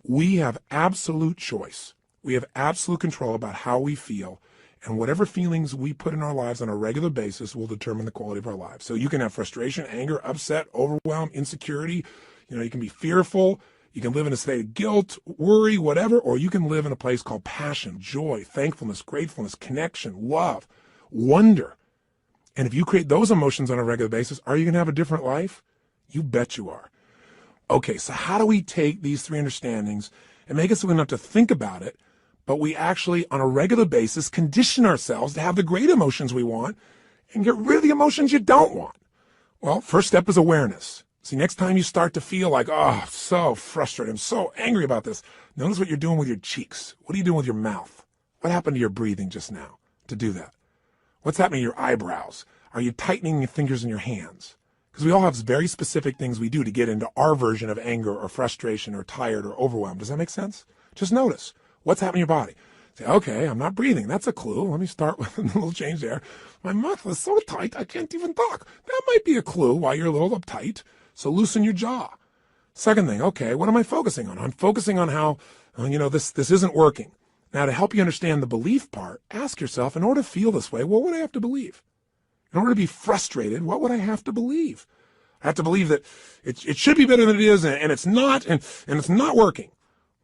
We have absolute choice. We have absolute control about how we feel. And whatever feelings we put in our lives on a regular basis will determine the quality of our lives. So you can have frustration, anger, upset, overwhelm, insecurity. You can be fearful. You can live in a state of guilt, worry, whatever, or you can live in a place called passion, joy, thankfulness, gratefulness, connection, love, wonder. And if you create those emotions on a regular basis, are you going to have a different life? You bet you are. Okay, so how do we take these three understandings and make it so we don't have to think about it, but we actually, on a regular basis, condition ourselves to have the great emotions we want and get rid of the emotions you don't want? Well, first step is awareness. See, next time you start to feel like, oh, so frustrated, I'm so angry about this, notice what you're doing with your cheeks. What are you doing with your mouth? What happened to your breathing just now to do that? What's happening to your eyebrows? Are you tightening your fingers in your hands? Because we all have very specific things we do to get into our version of anger or frustration or tired or overwhelmed. Does that make sense? Just notice what's happening in your body. Say, okay, I'm not breathing. That's a clue. Let me start with a little change there. My mouth is so tight, I can't even talk. That might be a clue why you're a little uptight. So loosen your jaw. Second thing, okay, what am I focusing on? I'm focusing on how, this isn't working. Now, to help you understand the belief part, ask yourself, in order to feel this way, what would I have to believe? In order to be frustrated, what would I have to believe? I have to believe that it should be better than it is, and it's not, and it's not working.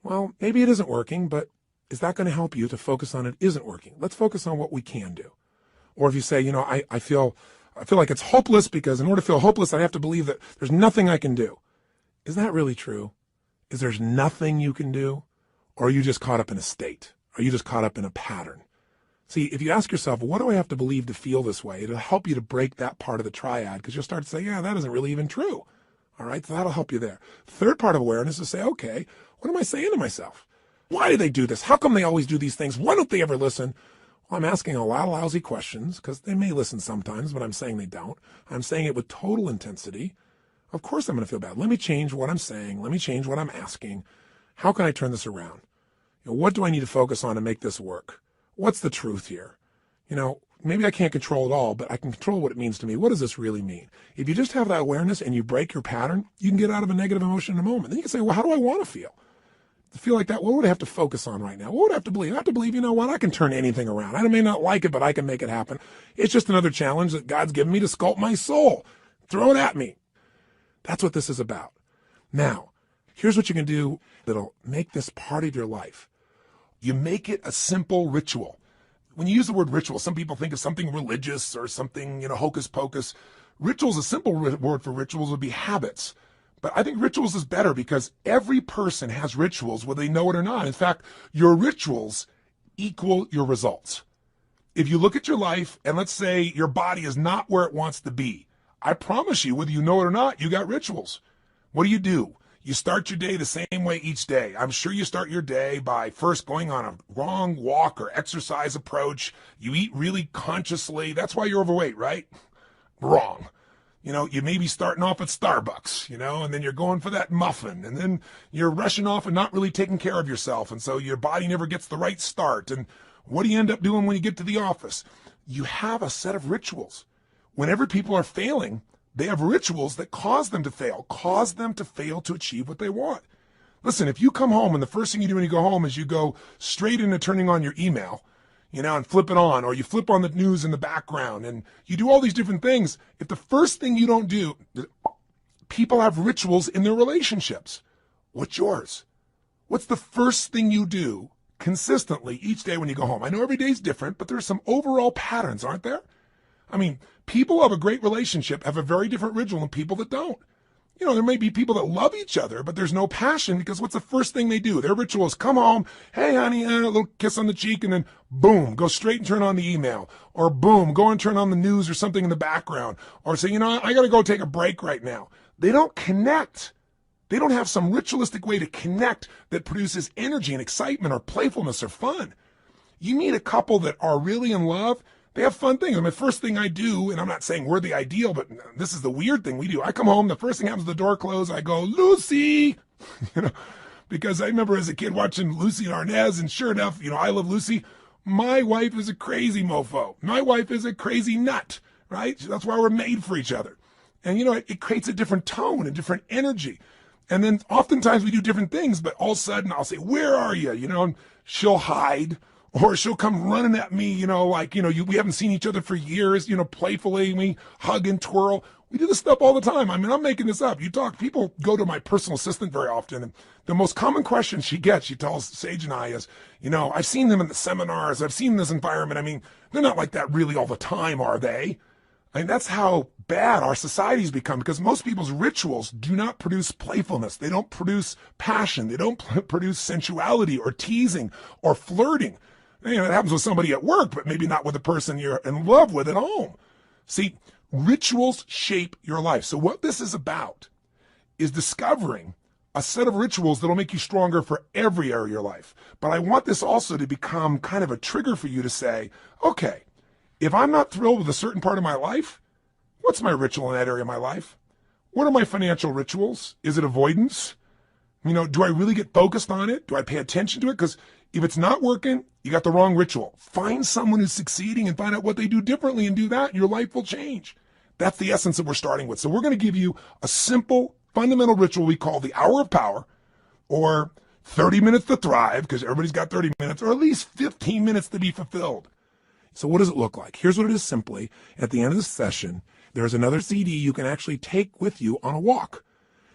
Well, maybe it isn't working, but is that going to help you to focus on it isn't working? Let's focus on what we can do. Or if you say, I feel like it's hopeless because in order to feel hopeless, I have to believe that there's nothing I can do. Is that really true? Is there's nothing you can do? Or are you just caught up in a state? Are you just caught up in a pattern? See, if you ask yourself, what do I have to believe to feel this way? It'll help you to break that part of the triad because you'll start to say, yeah, that isn't really even true. All right, so that'll help you there. Third part of awareness is to say, okay, what am I saying to myself? Why do they do this? How come they always do these things? Why don't they ever listen? Well, I'm asking a lot of lousy questions because they may listen sometimes, but I'm saying they don't. I'm saying it with total intensity. Of course I'm going to feel bad. Let me change what I'm saying. Let me change what I'm asking. How can I turn this around? What do I need to focus on to make this work? What's the truth here? Maybe I can't control it all, but I can control what it means to me. What does this really mean? If you just have that awareness and you break your pattern, you can get out of a negative emotion in a moment. Then you can say, well, how do I want to feel? To feel like that, what would I have to focus on right now? What would I have to believe? I have to believe, I can turn anything around. I may not like it, but I can make it happen. It's just another challenge that God's given me to sculpt my soul. Throw it at me. That's what this is about. Now, here's what you can do that'll make this part of your life. You make it a simple ritual. When you use the word ritual, some people think of something religious or something, hocus pocus. Rituals, a simple word for rituals would be habits. But I think rituals is better because every person has rituals, whether they know it or not. In fact, your rituals equal your results. If you look at your life and let's say your body is not where it wants to be, I promise you, whether you know it or not, you got rituals. What do? You start your day the same way each day. I'm sure you start your day by first going on a wrong walk or exercise approach. You eat really consciously. That's why you're overweight, right? Wrong. You may be starting off at Starbucks, and then you're going for that muffin, and then you're rushing off and not really taking care of yourself, and so your body never gets the right start. And What do you end up doing when you get to the office? You have a set of rituals. Whenever people are failing, they have rituals that cause them to fail to achieve what they want. Listen, if you come home and the first thing you do when you go home is you go straight into turning on your email, and flip it on, or you flip on the news in the background, and you do all these different things, if the first thing you don't do, people have rituals in their relationships. What's yours? What's the first thing you do consistently each day when you go home? I know every day's different, but there's some overall patterns, aren't there? I mean, people who have a great relationship have a very different ritual than people that don't. There may be people that love each other, but there's no passion because what's the first thing they do? Their ritual is come home, hey, honey, a little kiss on the cheek, and then boom, go straight and turn on the email. Or boom, go and turn on the news or something in the background. Or say, I got to go take a break right now. They don't connect. They don't have some ritualistic way to connect that produces energy and excitement or playfulness or fun. You meet a couple that are really in love, they have fun things. The first thing I do, and I'm not saying we're the ideal, but this is the weird thing we do. I come home, the first thing happens, the door closed, I go, Lucy, because I remember as a kid watching Lucy and Arnaz, and sure enough, I love Lucy. My wife is a crazy mofo. My wife is a crazy nut, right? That's why we're made for each other. And, it creates a different tone, a different energy. And then oftentimes we do different things, but all of a sudden I'll say, where are you? And she'll hide. Or she'll come running at me, we haven't seen each other for years, playfully, we hug and twirl. We do this stuff all the time. I'm making this up. People go to my personal assistant very often, and the most common question she gets, she tells Sage and I is, I've seen them in the seminars, I've seen this environment. They're not like that really all the time, are they? That's how bad our society's become, because most people's rituals do not produce playfulness. They don't produce passion. They don't produce sensuality or teasing or flirting. It happens with somebody at work, but maybe not with the person you're in love with at home. See, rituals shape your life. So what this is about is discovering a set of rituals that'll make you stronger for every area of your life. But I want this also to become kind of a trigger for you to say, okay, if I'm not thrilled with a certain part of my life, what's my ritual in that area of my life? What are my financial rituals? Is it avoidance? Do I really get focused on it? Do I pay attention to it? Because if it's not working, you got the wrong ritual. Find someone who's succeeding and find out what they do differently and do that, and your life will change. That's the essence that we're starting with. So we're going to give you a simple, fundamental ritual we call the hour of power, or 30 minutes to thrive, because everybody's got 30 minutes, or at least 15 minutes to be fulfilled. So what does it look like? Here's what it is simply. At the end of the session, there's another CD you can actually take with you on a walk.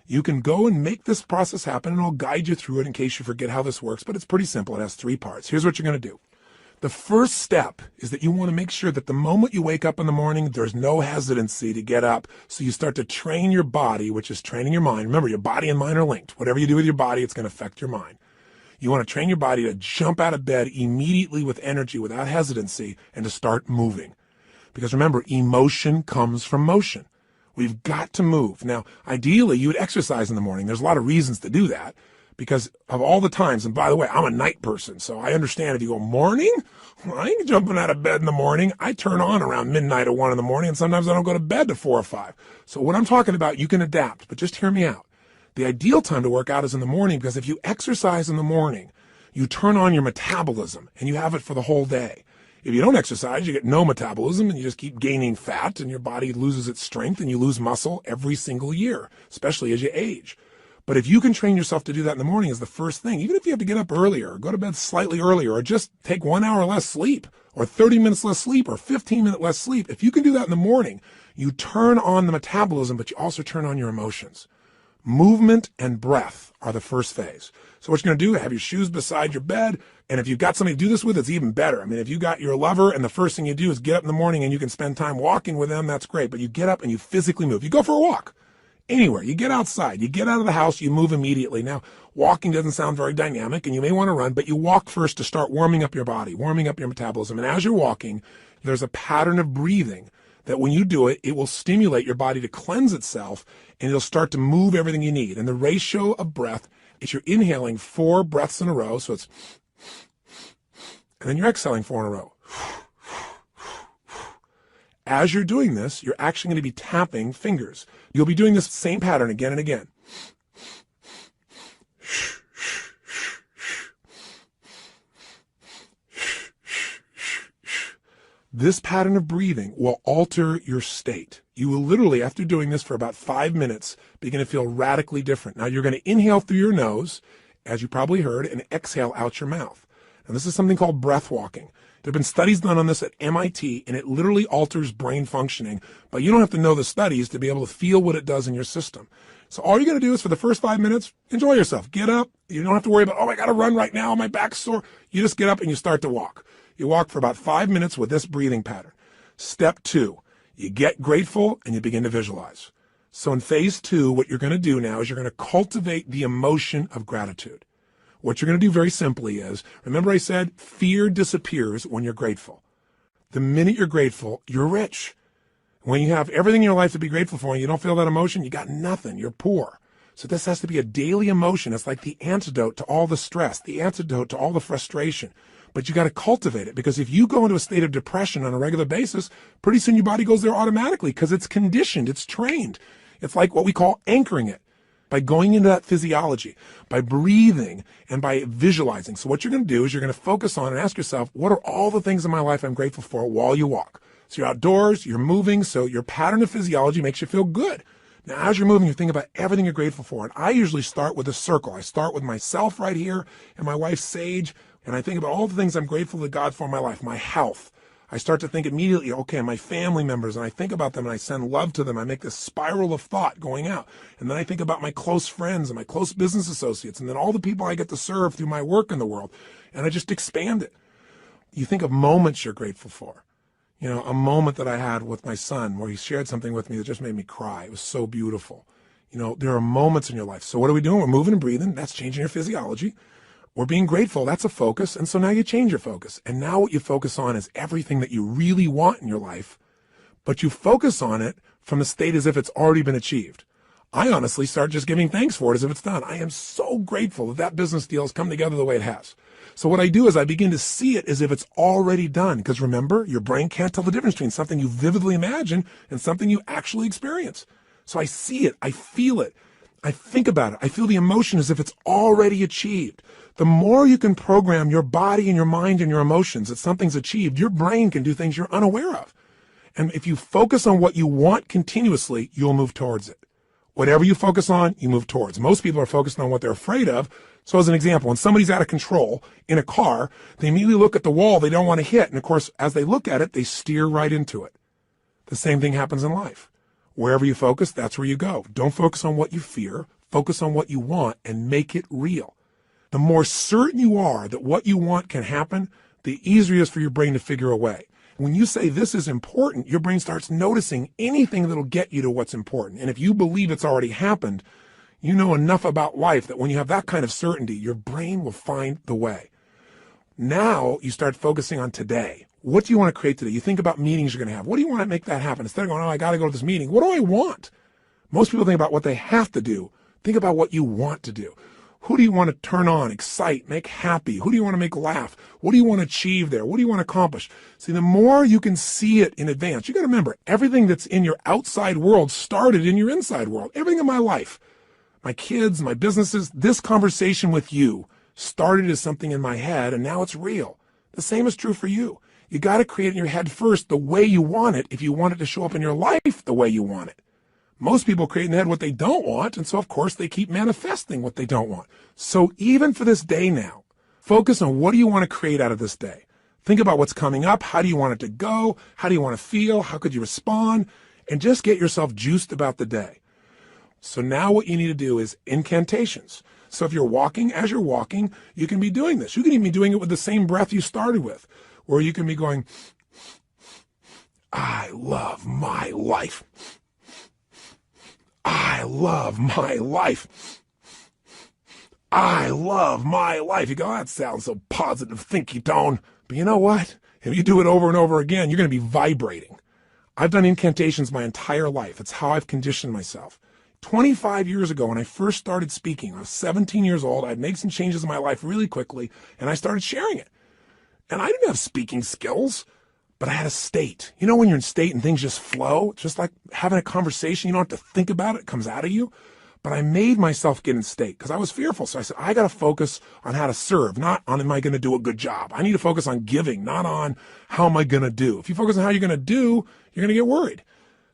You can go and make this process happen, and I'll guide you through it in case you forget how this works, but it's pretty simple. It has 3 parts. Here's what you're going to do. The first step is that you want to make sure that the moment you wake up in the morning, there's no hesitancy to get up. So you start to train your body, which is training your mind. Remember, your body and mind are linked. Whatever you do with your body, it's going to affect your mind. You want to train your body to jump out of bed immediately with energy, without hesitancy, and to start moving. Because remember, emotion comes from motion. We've got to move. Now, ideally, you would exercise in the morning. There's a lot of reasons to do that because of all the times. And by the way, I'm a night person, so I understand if you go morning, I ain't jumping out of bed in the morning. I turn on around midnight or 1 in the morning, and sometimes I don't go to bed to 4 or 5. So what I'm talking about, you can adapt, but just hear me out. The ideal time to work out is in the morning, because if you exercise in the morning, you turn on your metabolism and you have it for the whole day. If you don't exercise, you get no metabolism and you just keep gaining fat, and your body loses its strength and you lose muscle every single year, especially as you age. But if you can train yourself to do that in the morning as the first thing, even if you have to get up earlier or go to bed slightly earlier or just take 1 hour less sleep or 30 minutes less sleep or 15 minutes less sleep, if you can do that in the morning, you turn on the metabolism, but you also turn on your emotions. Movement and breath are the first phase. So what you're going to do, have your shoes beside your bed. And if you've got somebody to do this with, it's even better. I mean, if you got your lover and the first thing you do is get up in the morning and you can spend time walking with them, that's great. But you get up and you physically move. You go for a walk anywhere. You get outside, you get out of the house, you move immediately. Now, walking doesn't sound very dynamic and you may want to run, but you walk first to start warming up your body, warming up your metabolism. And as you're walking, there's a pattern of breathing that when you do it, it will stimulate your body to cleanse itself and it'll start to move everything you need. And the ratio of breath is you're inhaling 4 breaths in a row. So it's, and then you're exhaling 4 in a row. As you're doing this, you're actually going to be tapping fingers. You'll be doing this same pattern again and again. This pattern of breathing will alter your state. You will literally, after doing this for about 5 minutes, begin to feel radically different. Now, you're going to inhale through your nose, as you probably heard, and exhale out your mouth. And this is something called breath walking. There have been studies done on this at MIT, and it literally alters brain functioning. But you don't have to know the studies to be able to feel what it does in your system. So all you're going to do is for the first 5 minutes, enjoy yourself. Get up. You don't have to worry about, oh, I got to run right now. My back's sore. You just get up and you start to walk. You walk for about 5 minutes with this breathing pattern. Step 2, you get grateful and you begin to visualize. So in phase 2, what you're going to do now is you're going to cultivate the emotion of gratitude. What you're going to do very simply is, remember I said fear disappears when you're grateful. The minute you're grateful, you're rich. When you have everything in your life to be grateful for and you don't feel that emotion, you got nothing. You're poor. So this has to be a daily emotion. It's like the antidote to all the stress, the antidote to all the frustration. But you got to cultivate it, because if you go into a state of depression on a regular basis, pretty soon your body goes there automatically because it's conditioned, it's trained. It's like what we call anchoring it. By going into that physiology, by breathing, and by visualizing. So what you're going to do is you're going to focus on and ask yourself, what are all the things in my life I'm grateful for while you walk? So you're outdoors, you're moving, so your pattern of physiology makes you feel good. Now, as you're moving, you think about everything you're grateful for. And I usually start with a circle. I start with myself right here and my wife, Sage, and I think about all the things I'm grateful to God for in my life, my health. I start to think immediately, okay, my family members, and I think about them and I send love to them. I make this spiral of thought going out. And then I think about my close friends and my close business associates, and then all the people I get to serve through my work in the world. And I just expand it. You think of moments you're grateful for. You know, a moment that I had with my son where he shared something with me that just made me cry. It was so beautiful. You know, there are moments in your life. So what are we doing? We're moving and breathing. That's changing your physiology. We're being grateful. That's a focus. And so now you change your focus. And now what you focus on is everything that you really want in your life, but you focus on it from the state as if it's already been achieved. I honestly start just giving thanks for it as if it's done. I am so grateful that that business deal has come together the way it has. So what I do is I begin to see it as if it's already done. Because remember, your brain can't tell the difference between something you vividly imagine and something you actually experience. So I see it. I feel it. I think about it. I feel the emotion as if it's already achieved. The more you can program your body and your mind and your emotions that something's achieved, your brain can do things you're unaware of. And if you focus on what you want continuously, you'll move towards it. Whatever you focus on, you move towards. Most people are focused on what they're afraid of. So as an example, when somebody's out of control in a car, they immediately look at the wall they don't want to hit. And of course, as they look at it, they steer right into it. The same thing happens in life. Wherever you focus, that's where you go. Don't focus on what you fear. Focus on what you want and make it real. The more certain you are that what you want can happen, the easier it is for your brain to figure a way. When you say this is important, your brain starts noticing anything that'll get you to what's important. And if you believe it's already happened, you know enough about life that when you have that kind of certainty, your brain will find the way. Now you start focusing on today. What do you want to create today? You think about meetings you're going to have. What do you want to make that happen? Instead of going, oh, I got to go to this meeting. What do I want? Most people think about what they have to do. Think about what you want to do. Who do you want to turn on, excite, make happy? Who do you want to make laugh? What do you want to achieve there? What do you want to accomplish? See, the more you can see it in advance, you got to remember, everything that's in your outside world started in your inside world. Everything in my life, my kids, my businesses, this conversation with you started as something in my head, and now it's real. The same is true for you. You got to create in your head first the way you want it if you want it to show up in your life the way you want it. Most people create in their head what they don't want, and so, of course, they keep manifesting what they don't want. So even for this day now, focus on what do you want to create out of this day. Think about what's coming up. How do you want it to go? How do you want to feel? How could you respond? And just get yourself juiced about the day. So now what you need to do is incantations. So if you're walking, as you're walking, you can be doing this. You can even be doing it with the same breath you started with, where you can be going, I love my life. I love my life. I love my life. You go, that sounds so positive, thinky tone. But you know what? If you do it over and over again, you're going to be vibrating. I've done incantations my entire life. It's how I've conditioned myself. 25 years ago, when I first started speaking, I was 17 years old. I'd made some changes in my life really quickly, and I started sharing it. And I didn't have speaking skills, but I had a state. You know when you're in state and things just flow? It's just like having a conversation. You don't have to think about it. It comes out of you. But I made myself get in state because I was fearful. So I said, I got to focus on how to serve, not on am I going to do a good job. I need to focus on giving, not on how am I going to do. If you focus on how you're going to do, you're going to get worried.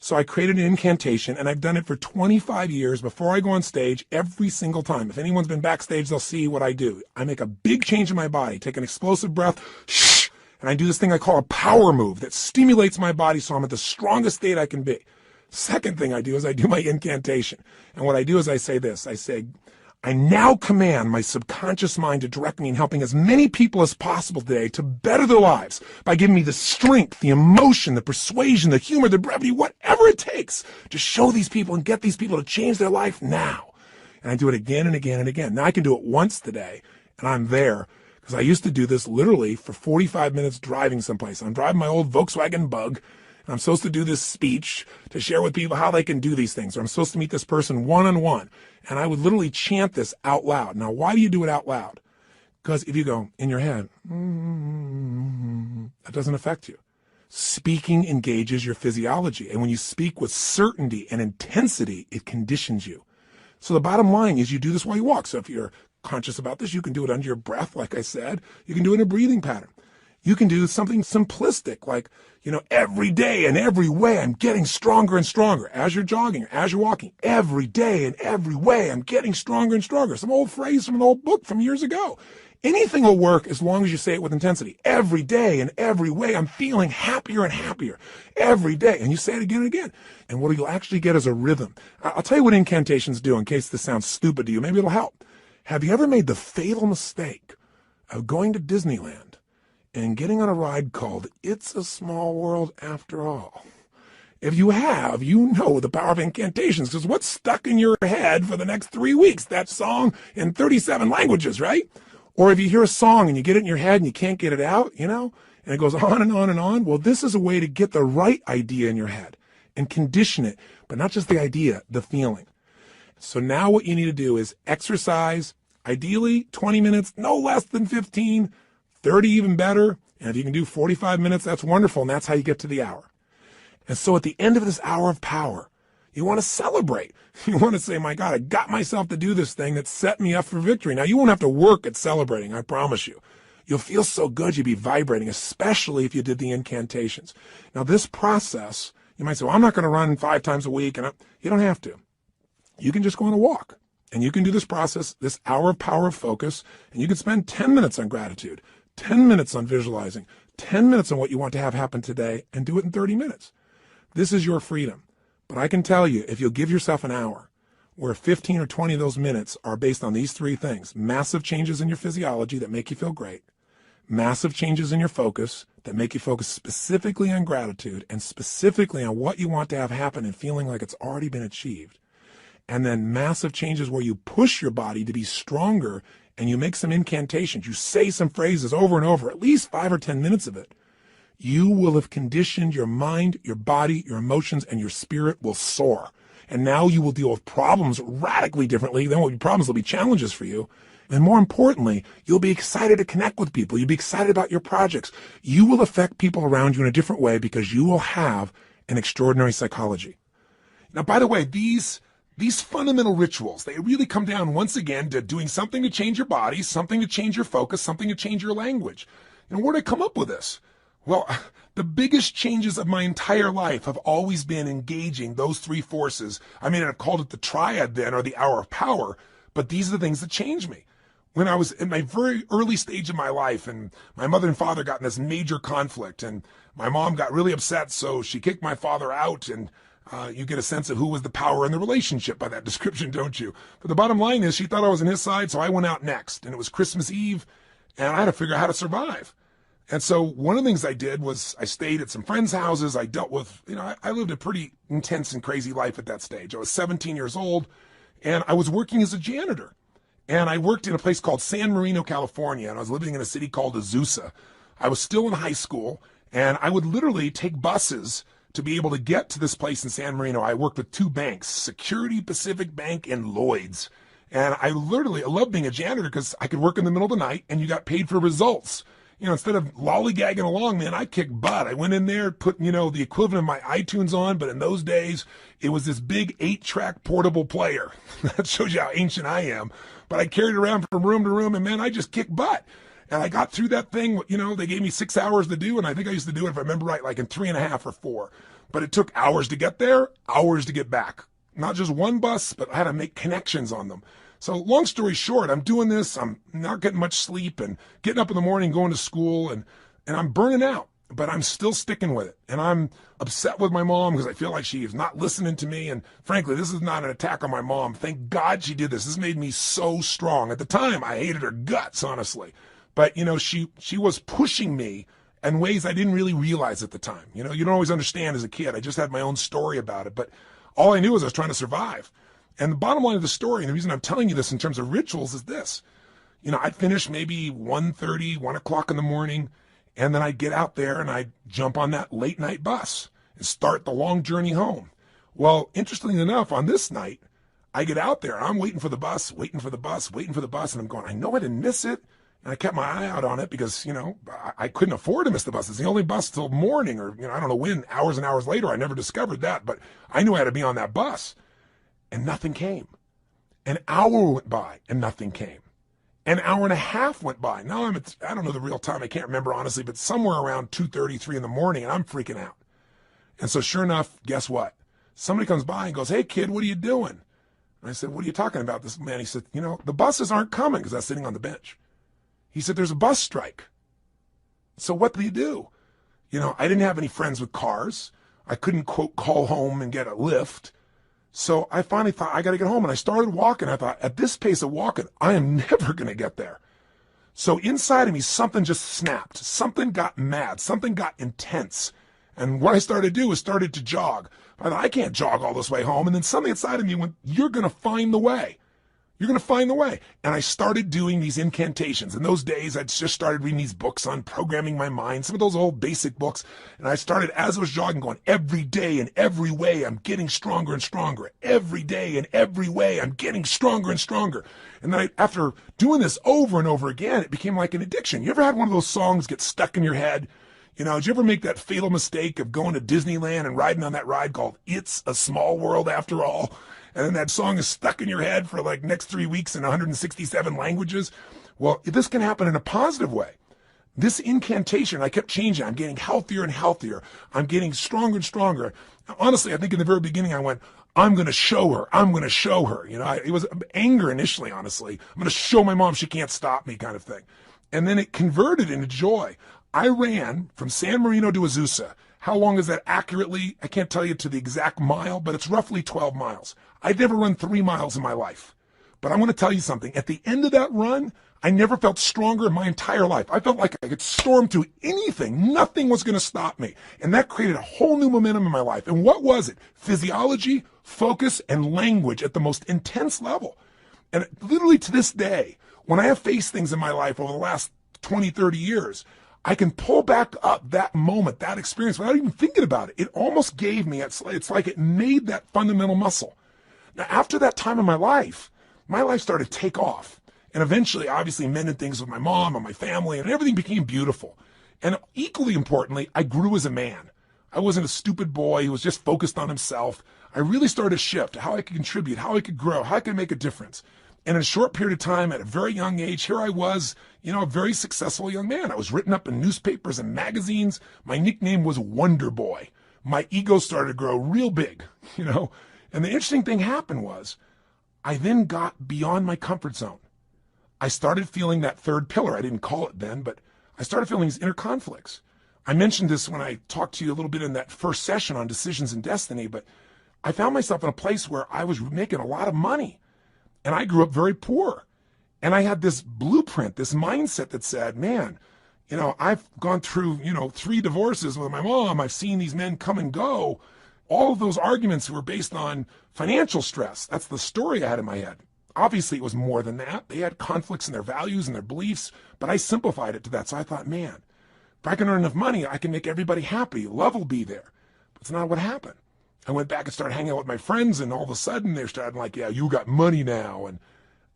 So I created an incantation, and I've done it for 25 years before I go on stage every single time. If anyone's been backstage, they'll see what I do. I make a big change in my body, take an explosive breath, shh, and I do this thing I call a power move that stimulates my body so I'm at the strongest state I can be. Second thing I do is I do my incantation. And what I do is I say this. I say, I now command my subconscious mind to direct me in helping as many people as possible today to better their lives by giving me the strength, the emotion, the persuasion, the humor, the brevity, whatever it takes to show these people and get these people to change their life now. And I do it again and again and again. Now I can do it once today, and I'm there. Because I used to do this literally for 45 minutes driving someplace. I'm driving my old Volkswagen Bug. I'm supposed to do this speech to share with people how they can do these things. Or I'm supposed to meet this person one-on-one. And I would literally chant this out loud. Now, why do you do it out loud? Because if you go in your head, that doesn't affect you. Speaking engages your physiology. And when you speak with certainty and intensity, it conditions you. So the bottom line is you do this while you walk. So if you're conscious about this, you can do it under your breath, like I said. You can do it in a breathing pattern. You can do something simplistic like, every day and every way I'm getting stronger and stronger. As you're jogging, as you're walking, every day and every way I'm getting stronger and stronger. Some old phrase from an old book from years ago. Anything will work as long as you say it with intensity. Every day and every way I'm feeling happier and happier. Every day. And you say it again and again. And what you'll actually get is a rhythm. I'll tell you what incantations do in case this sounds stupid to you. Maybe it'll help. Have you ever made the fatal mistake of going to Disneyland and getting on a ride called It's a Small World After All? If you have, you know the power of incantations, because what's stuck in your head for the next 3 weeks? That song in 37 languages, right? Or if you hear a song and you get it in your head and you can't get it out, and it goes on and on and on. Well, this is a way to get the right idea in your head and condition it, but not just the idea, the feeling. So now what you need to do is exercise, ideally 20 minutes, no less than 15, 30 even better. And if you can do 45 minutes, that's wonderful. And that's how you get to the hour. And so at the end of this hour of power, you want to celebrate. You want to say, my God, I got myself to do this thing that set me up for victory. Now, you won't have to work at celebrating, I promise you. You'll feel so good, you'll be vibrating, especially if you did the incantations. Now, this process, you might say, well, I'm not going to run 5 times a week. And you don't have to. You can just go on a walk. And you can do this process, this hour of power of focus, and you can spend 10 minutes on gratitude, 10 minutes on visualizing, 10 minutes on what you want to have happen today, and do it in 30 minutes. This is your freedom. But I can tell you, if you'll give yourself an hour, where 15 or 20 of those minutes are based on these 3 things: massive changes in your physiology that make you feel great, massive changes in your focus that make you focus specifically on gratitude and specifically on what you want to have happen and feeling like it's already been achieved, and then massive changes where you push your body to be stronger and you make some incantations, you say some phrases over and over, at least 5 or 10 minutes of it, you will have conditioned your mind, your body, your emotions, and your spirit will soar. And now you will deal with problems radically differently. Then what problems will be challenges for you. And more importantly, you'll be excited to connect with people. You'll be excited about your projects. You will affect people around you in a different way because you will have an extraordinary psychology. Now, by the way, these fundamental rituals, they really come down once again to doing something to change your body, something to change your focus, something to change your language. And where did I come up with this? Well, the biggest changes of my entire life have always been engaging those 3 forces. I mean, I've called it the triad then, or the hour of power, but these are the things that changed me. When I was in my very early stage of my life, and my mother and father got in this major conflict, and my mom got really upset, so she kicked my father out, and you get a sense of who was the power in the relationship by that description, don't you? But the bottom line is she thought I was on his side, so I went out next, and it was Christmas Eve, and I had to figure out how to survive. And so one of the things I did was I stayed at some friends' houses. I dealt with, I lived a pretty intense and crazy life at that stage. I was 17 years old, and I was working as a janitor. And I worked in a place called San Marino, California, and I was living in a city called Azusa. I was still in high school, and I would literally take buses to be able to get to this place in San Marino. I worked with 2 banks, Security Pacific Bank and Lloyd's. And I loved being a janitor because I could work in the middle of the night, and you got paid for results. instead of lollygagging along, man, I kicked butt. I went in there, put, the equivalent of my iTunes on, but in those days, it was this big 8-track portable player. That shows you how ancient I am. But I carried it around from room to room, and man, I just kicked butt. And I got through that thing, they gave me 6 hours to do, and I think I used to do it, if I remember right, like in 3.5 or 4. But it took hours to get there, hours to get back. Not just one bus, but I had to make connections on them. So long story short, I'm doing this, I'm not getting much sleep and getting up in the morning, going to school, and I'm burning out, but I'm still sticking with it. And I'm upset with my mom because I feel like she is not listening to me. And frankly, this is not an attack on my mom. Thank God she did this. This made me so strong. At the time, I hated her guts, honestly. But, she was pushing me in ways I didn't really realize at the time. You don't always understand as a kid. I just had my own story about it. But all I knew was I was trying to survive. And the bottom line of the story, and the reason I'm telling you this in terms of rituals is this. I'd finish maybe 1:30, 1 o'clock in the morning, and then I'd get out there and I'd jump on that late night bus and start the long journey home. Well, interestingly enough, on this night, I get out there, I'm waiting for the bus, and I'm going, I know I didn't miss it. And I kept my eye out on it because, I couldn't afford to miss the bus. It's the only bus till morning, or, I don't know when, hours and hours later. I never discovered that, but I knew I had to be on that bus. And nothing came. An hour went by and nothing came. An hour and a half went by. Now I don't know the real time. I can't remember honestly, but somewhere around 2:30, 3 in the morning, and I'm freaking out. And so sure enough, guess what? Somebody comes by and goes, hey kid, what are you doing? And I said, what are you talking about? This man, he said, the buses aren't coming, because I was sitting on the bench. He said, there's a bus strike. So what do you do? I didn't have any friends with cars. I couldn't, quote, call home and get a lift. So I finally thought, I got to get home. And I started walking. I thought, at this pace of walking, I am never going to get there. So inside of me, something just snapped. Something got mad. Something got intense. And what I started to do was started to jog. I thought, I can't jog all this way home. And then something inside of me went, you're going to find the way. You're going to find the way. And I started doing these incantations. In those days, I'd just started reading these books on programming my mind, some of those old basic books. And I started, as I was jogging, going, every day in every way, I'm getting stronger and stronger. Every day in every way, I'm getting stronger and stronger. And then after doing this over and over again, it became like an addiction. You ever had one of those songs get stuck in your head? Did you ever make that fatal mistake of going to Disneyland and riding on that ride called It's a Small World After All? And then that song is stuck in your head for like next 3 weeks in 167 languages. Well, this can happen in a positive way. This incantation, I kept changing. I'm getting healthier and healthier. I'm getting stronger and stronger. Honestly, I think in the very beginning I went, I'm going to show her. I'm going to show her. It was anger initially, honestly. I'm going to show my mom she can't stop me kind of thing. And then it converted into joy. I ran from San Marino to Azusa. How long is that accurately? I can't tell you to the exact mile, but it's roughly 12 miles. I'd never run 3 miles in my life. But I'm going to tell you something. At the end of that run, I never felt stronger in my entire life. I felt like I could storm through anything. Nothing was going to stop me. And that created a whole new momentum in my life. And what was it? Physiology, focus, and language at the most intense level. And literally to this day, when I have faced things in my life over the last 20, 30 years, I can pull back up that moment, that experience without even thinking about it. It almost gave me, it's like it made that fundamental muscle. Now, after that time in my life started to take off. And eventually, obviously, mended things with my mom and my family, and everything became beautiful. And equally importantly, I grew as a man. I wasn't a stupid boy who was just focused on himself. I really started to shift how I could contribute, how I could grow, how I could make a difference. And in a short period of time, at a very young age, here I was, a very successful young man. I was written up in newspapers and magazines. My nickname was Wonder Boy. My ego started to grow real big, And the interesting thing happened was I then got beyond my comfort zone. I started feeling that third pillar. I didn't call it then, but I started feeling these inner conflicts. I mentioned this when I talked to you a little bit in that first session on decisions and destiny, but I found myself in a place where I was making a lot of money. And I grew up very poor. And I had this blueprint, this mindset that said, man, I've gone through, 3 divorces with my mom. I've seen these men come and go. All of those arguments were based on financial stress. That's the story I had in my head. Obviously, it was more than that. They had conflicts in their values and their beliefs, but I simplified it to that. So I thought, man, if I can earn enough money, I can make everybody happy. Love will be there. But it's not what happened. I went back and started hanging out with my friends, and all of a sudden, they're starting like, yeah, you got money now. And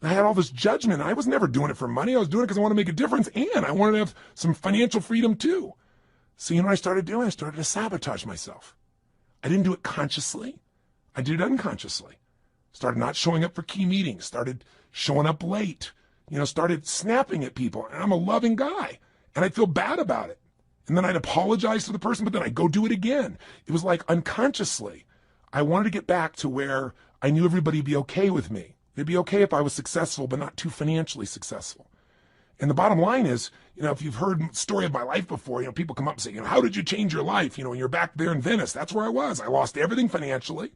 I had all this judgment. I was never doing it for money. I was doing it because I wanted to make a difference, and I wanted to have some financial freedom too. So you know what I started doing? I started to sabotage myself. I didn't do it consciously. I did it unconsciously. Started not showing up for key meetings. Started showing up late. Started snapping at people. And I'm a loving guy. And I'd feel bad about it. And then I'd apologize to the person, but then I'd go do it again. It was like unconsciously. I wanted to get back to where I knew everybody would be okay with me. It'd be okay if I was successful, but not too financially successful. And the bottom line is, if you've heard the story of my life before, people come up and say, how did you change your life? When you're back there in Venice, that's where I was. I lost everything financially.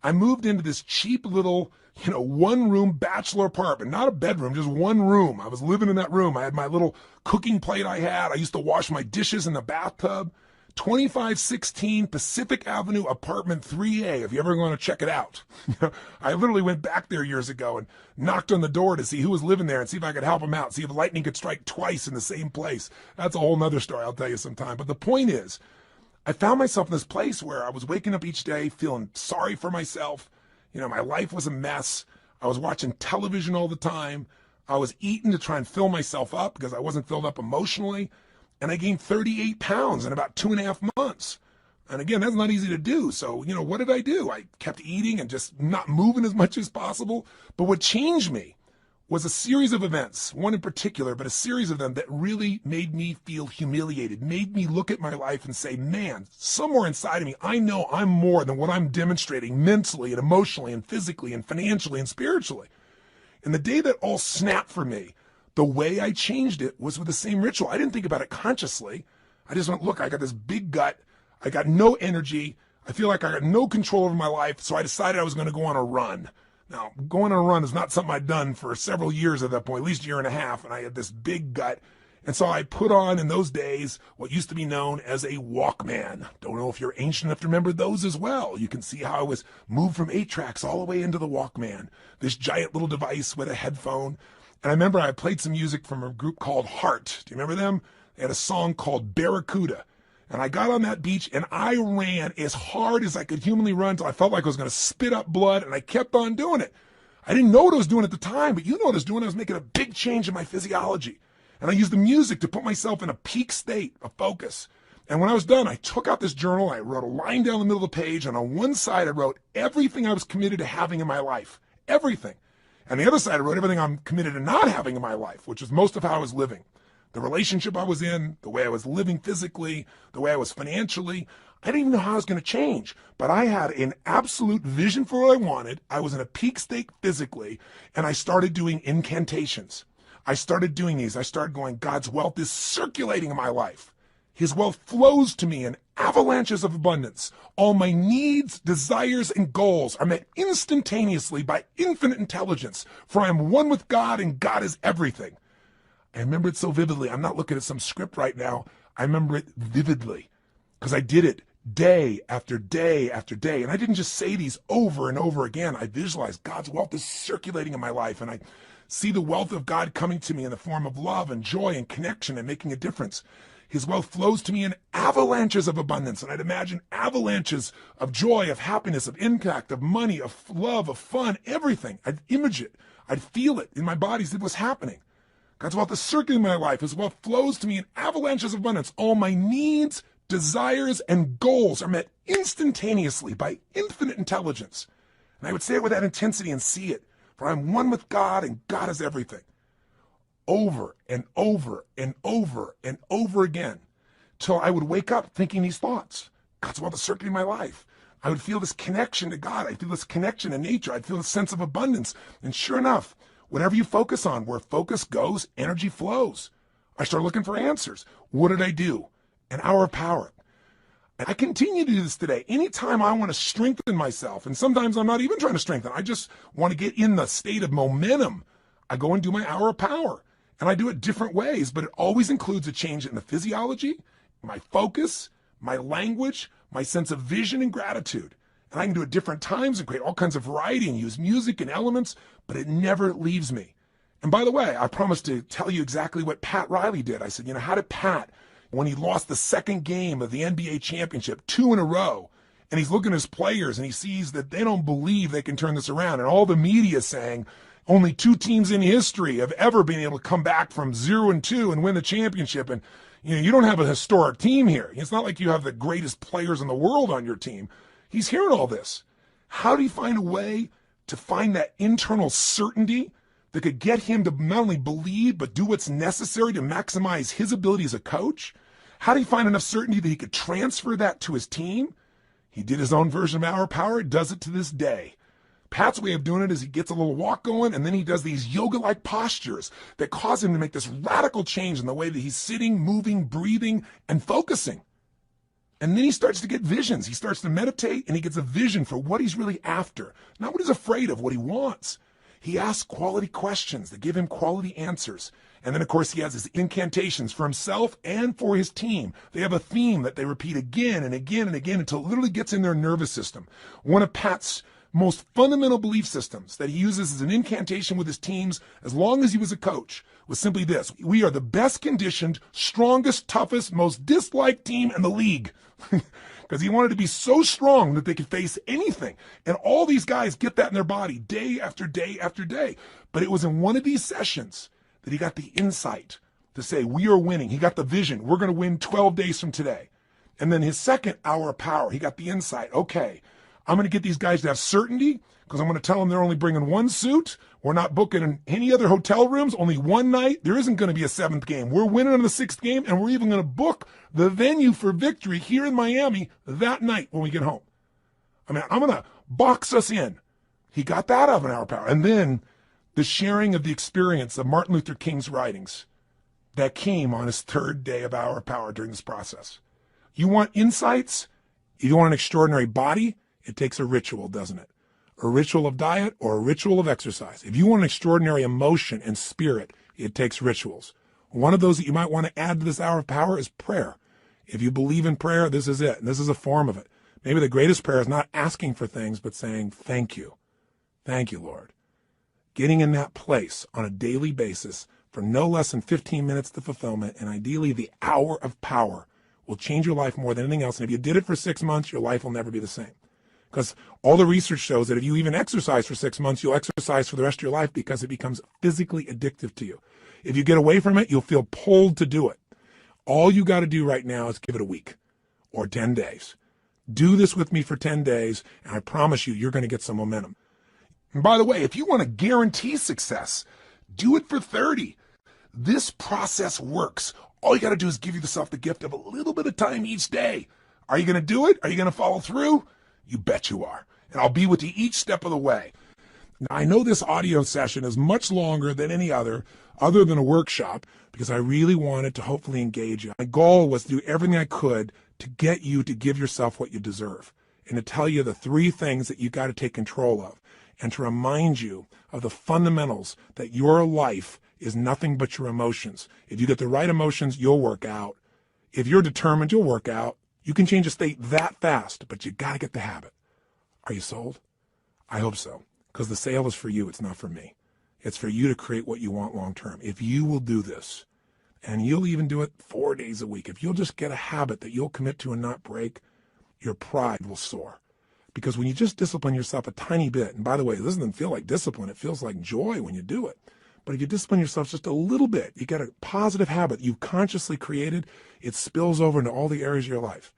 I moved into this cheap little, one-room bachelor apartment, not a bedroom, just one room. I was living in that room. I had my little cooking plate I had. I used to wash my dishes in the bathtub. 2516 Pacific Avenue, apartment 3A, if you ever want to check it out. I literally went back there years ago and knocked on the door to see who was living there and see if I could help them out, see if lightning could strike twice in the same place. That's a whole nother story I'll tell you sometime. But the point is, I found myself in this place where I was waking up each day feeling sorry for myself. My life was a mess. I was watching television all the time. I was eating to try and fill myself up because I wasn't filled up emotionally. And I gained 38 pounds in about 2.5 months. And again, that's not easy to do. So, what did I do? I kept eating and just not moving as much as possible. But what changed me was a series of events, one in particular, but a series of them that really made me feel humiliated, made me look at my life and say, man, somewhere inside of me, I know I'm more than what I'm demonstrating mentally and emotionally and physically and financially and spiritually. And the day that all snapped for me, the way I changed it was with the same ritual. I didn't think about it consciously. I just went, look, I got this big gut. I got no energy. I feel like I got no control over my life. So I decided I was going to go on a run. Now, going on a run is not something I'd done for several years at that point, at least a year and a half. And I had this big gut. And so I put on, in those days, what used to be known as a Walkman. Don't know if you're ancient enough to remember those as well. You can see how I was moved from 8 tracks all the way into the Walkman, this giant little device with a headphone. And I remember I played some music from a group called Heart. Do you remember them? They had a song called Barracuda. And I got on that beach and I ran as hard as I could humanly run until I felt like I was going to spit up blood, and I kept on doing it. I didn't know what I was doing at the time, but you know what I was doing. I was making a big change in my physiology. And I used the music to put myself in a peak state of focus. And when I was done, I took out this journal, I wrote a line down the middle of the page, and on one side I wrote everything I was committed to having in my life. Everything. And the other side, I wrote everything I'm committed to not having in my life, which is most of how I was living. The relationship I was in, the way I was living physically, the way I was financially. I didn't even know how I was going to change, but I had an absolute vision for what I wanted. I was in a peak state physically, and I started doing incantations. I started doing these. I started going, God's wealth is circulating in my life. His wealth flows to me in avalanches of abundance. All my needs, desires, and goals are met instantaneously by infinite intelligence, for I am one with God, and God is everything. I remember it so vividly. I'm not looking at some script right now. I remember it vividly because I did it day after day after day. And I didn't just say these over and over again. I visualized God's wealth is circulating in my life, and I see the wealth of God coming to me in the form of love and joy and connection and making a difference. His wealth flows to me in avalanches of abundance. And I'd imagine avalanches of joy, of happiness, of impact, of money, of love, of fun, everything. I'd image it. I'd feel it in my body as it was happening. God's wealth is circulating in my life. His wealth flows to me in avalanches of abundance. All my needs, desires, and goals are met instantaneously by infinite intelligence. And I would say it with that intensity and see it. For I'm one with God, and God is everything. Over and over and over and over again, till I would wake up thinking these thoughts. God's wealth is circulating in my life. I would feel this connection to God. I'd feel this connection to nature. I'd feel a sense of abundance. And sure enough, whatever you focus on, where focus goes, energy flows. I started looking for answers. What did I do? An hour of power. And I continue to do this today. Anytime I want to strengthen myself, and sometimes I'm not even trying to strengthen, I just want to get in the state of momentum, I go and do my hour of power. And I do it different ways, but it always includes a change in the physiology, my focus, my language, my sense of vision and gratitude. And I can do it different times and create all kinds of variety and use music and elements, but it never leaves me. And by the way, I promised to tell you exactly what Pat Riley did. I said, how did Pat, when he lost the second game of the NBA championship, 2 in a row, and he's looking at his players and he sees that they don't believe they can turn this around, and all the media saying, Only 2 teams in history have ever been able to come back from 0-2 and win the championship. And you don't have a historic team here. It's not like you have the greatest players in the world on your team. He's hearing all this. How do you find a way to find that internal certainty that could get him to not only believe, but do what's necessary to maximize his ability as a coach? How do you find enough certainty that he could transfer that to his team? He did his own version of Hour of Power, does it to this day. Pat's way of doing it is he gets a little walk going, and then he does these yoga-like postures that cause him to make this radical change in the way that he's sitting, moving, breathing, and focusing. And then he starts to get visions. He starts to meditate, and he gets a vision for what he's really after, not what he's afraid of, what he wants. He asks quality questions that give him quality answers. And then, of course, he has his incantations for himself and for his team. They have a theme that they repeat again and again and again until it literally gets in their nervous system. One of Pat's most fundamental belief systems that he uses as an incantation with his teams as long as he was a coach was simply this: we are the best conditioned, strongest, toughest, most disliked team in the league. Because he wanted to be so strong that they could face anything. And all these guys get that in their body day after day after day. But it was in one of these sessions that he got the insight to say, we are winning. He got the vision. We're going to win 12 days from today. And then his second hour of power, he got the insight. Okay, I'm going to get these guys to have certainty because I'm going to tell them they're only bringing 1 suit. We're not booking in any other hotel rooms, only 1 night. There isn't going to be a 7th game. We're winning on the 6th game, and we're even going to book the venue for victory here in Miami that night when we get home. I mean, I'm going to box us in. He got that out of an hour of power. And then the sharing of the experience of Martin Luther King's writings that came on his 3rd day of hour of power during this process. You want insights? If you want an extraordinary body, it takes a ritual, doesn't it? A ritual of diet or a ritual of exercise. If you want an extraordinary emotion and spirit, it takes rituals. One of those that you might want to add to this hour of power is prayer. If you believe in prayer, this is it. And this is a form of it. Maybe the greatest prayer is not asking for things, but saying, thank you. Thank you, Lord. Getting in that place on a daily basis for no less than 15 minutes to fulfillment, and ideally the hour of power, will change your life more than anything else. And if you did it for 6 months, your life will never be the same. Because all the research shows that if you even exercise for 6 months, you'll exercise for the rest of your life because it becomes physically addictive to you. If you get away from it, you'll feel pulled to do it. All you got to do right now is give it a week or 10 days. Do this with me for 10 days, and I promise you, you're going to get some momentum. And by the way, if you want to guarantee success, do it for 30. This process works. All you got to do is give yourself the gift of a little bit of time each day. Are you going to do it? Are you going to follow through? You bet you are. And I'll be with you each step of the way. Now, I know this audio session is much longer than any other than a workshop, because I really wanted to hopefully engage you. My goal was to do everything I could to get you to give yourself what you deserve and to tell you the 3 things that you got to take control of and to remind you of the fundamentals that your life is nothing but your emotions. If you get the right emotions, you'll work out. If you're determined, you'll work out. You can change a state that fast, but you got to get the habit. Are you sold? I hope so, because the sale is for you. It's not for me. It's for you to create what you want long term. If you will do this, and you'll even do it 4 days a week, if you'll just get a habit that you'll commit to and not break, your pride will soar. Because when you just discipline yourself a tiny bit, and by the way, this doesn't feel like discipline, it feels like joy when you do it. But if you discipline yourself just a little bit, you get a positive habit you've consciously created, it spills over into all the areas of your life.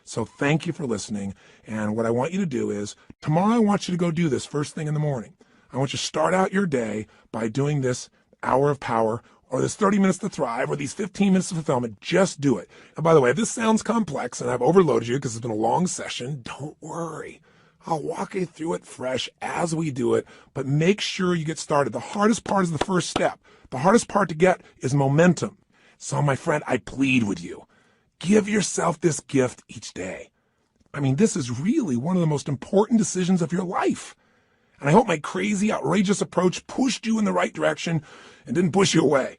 So thank you for listening. And what I want you to do is, tomorrow I want you to go do this first thing in the morning. I want you to start out your day by doing this hour of power, or this 30 minutes to thrive, or these 15 minutes of fulfillment. Just do it. And by the way, if this sounds complex and I've overloaded you because it's been a long session, don't worry. I'll walk you through it fresh as we do it, but make sure you get started. The hardest part is the first step. The hardest part to get is momentum. So my friend, I plead with you. Give yourself this gift each day. I mean, this is really one of the most important decisions of your life. And I hope my crazy, outrageous approach pushed you in the right direction and didn't push you away.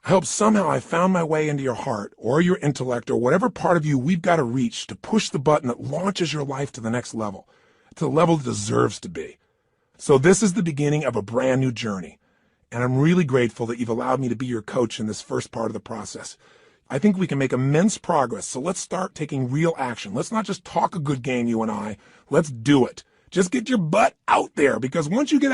I hope somehow I found my way into your heart or your intellect or whatever part of you we've got to reach to push the button that launches your life to the next level, to the level it deserves to be. So this is the beginning of a brand new journey. And I'm really grateful that you've allowed me to be your coach in this first part of the process. I think we can make immense progress. So let's start taking real action. Let's not just talk a good game, you and I. Let's do it. Just get your butt out there, because once you get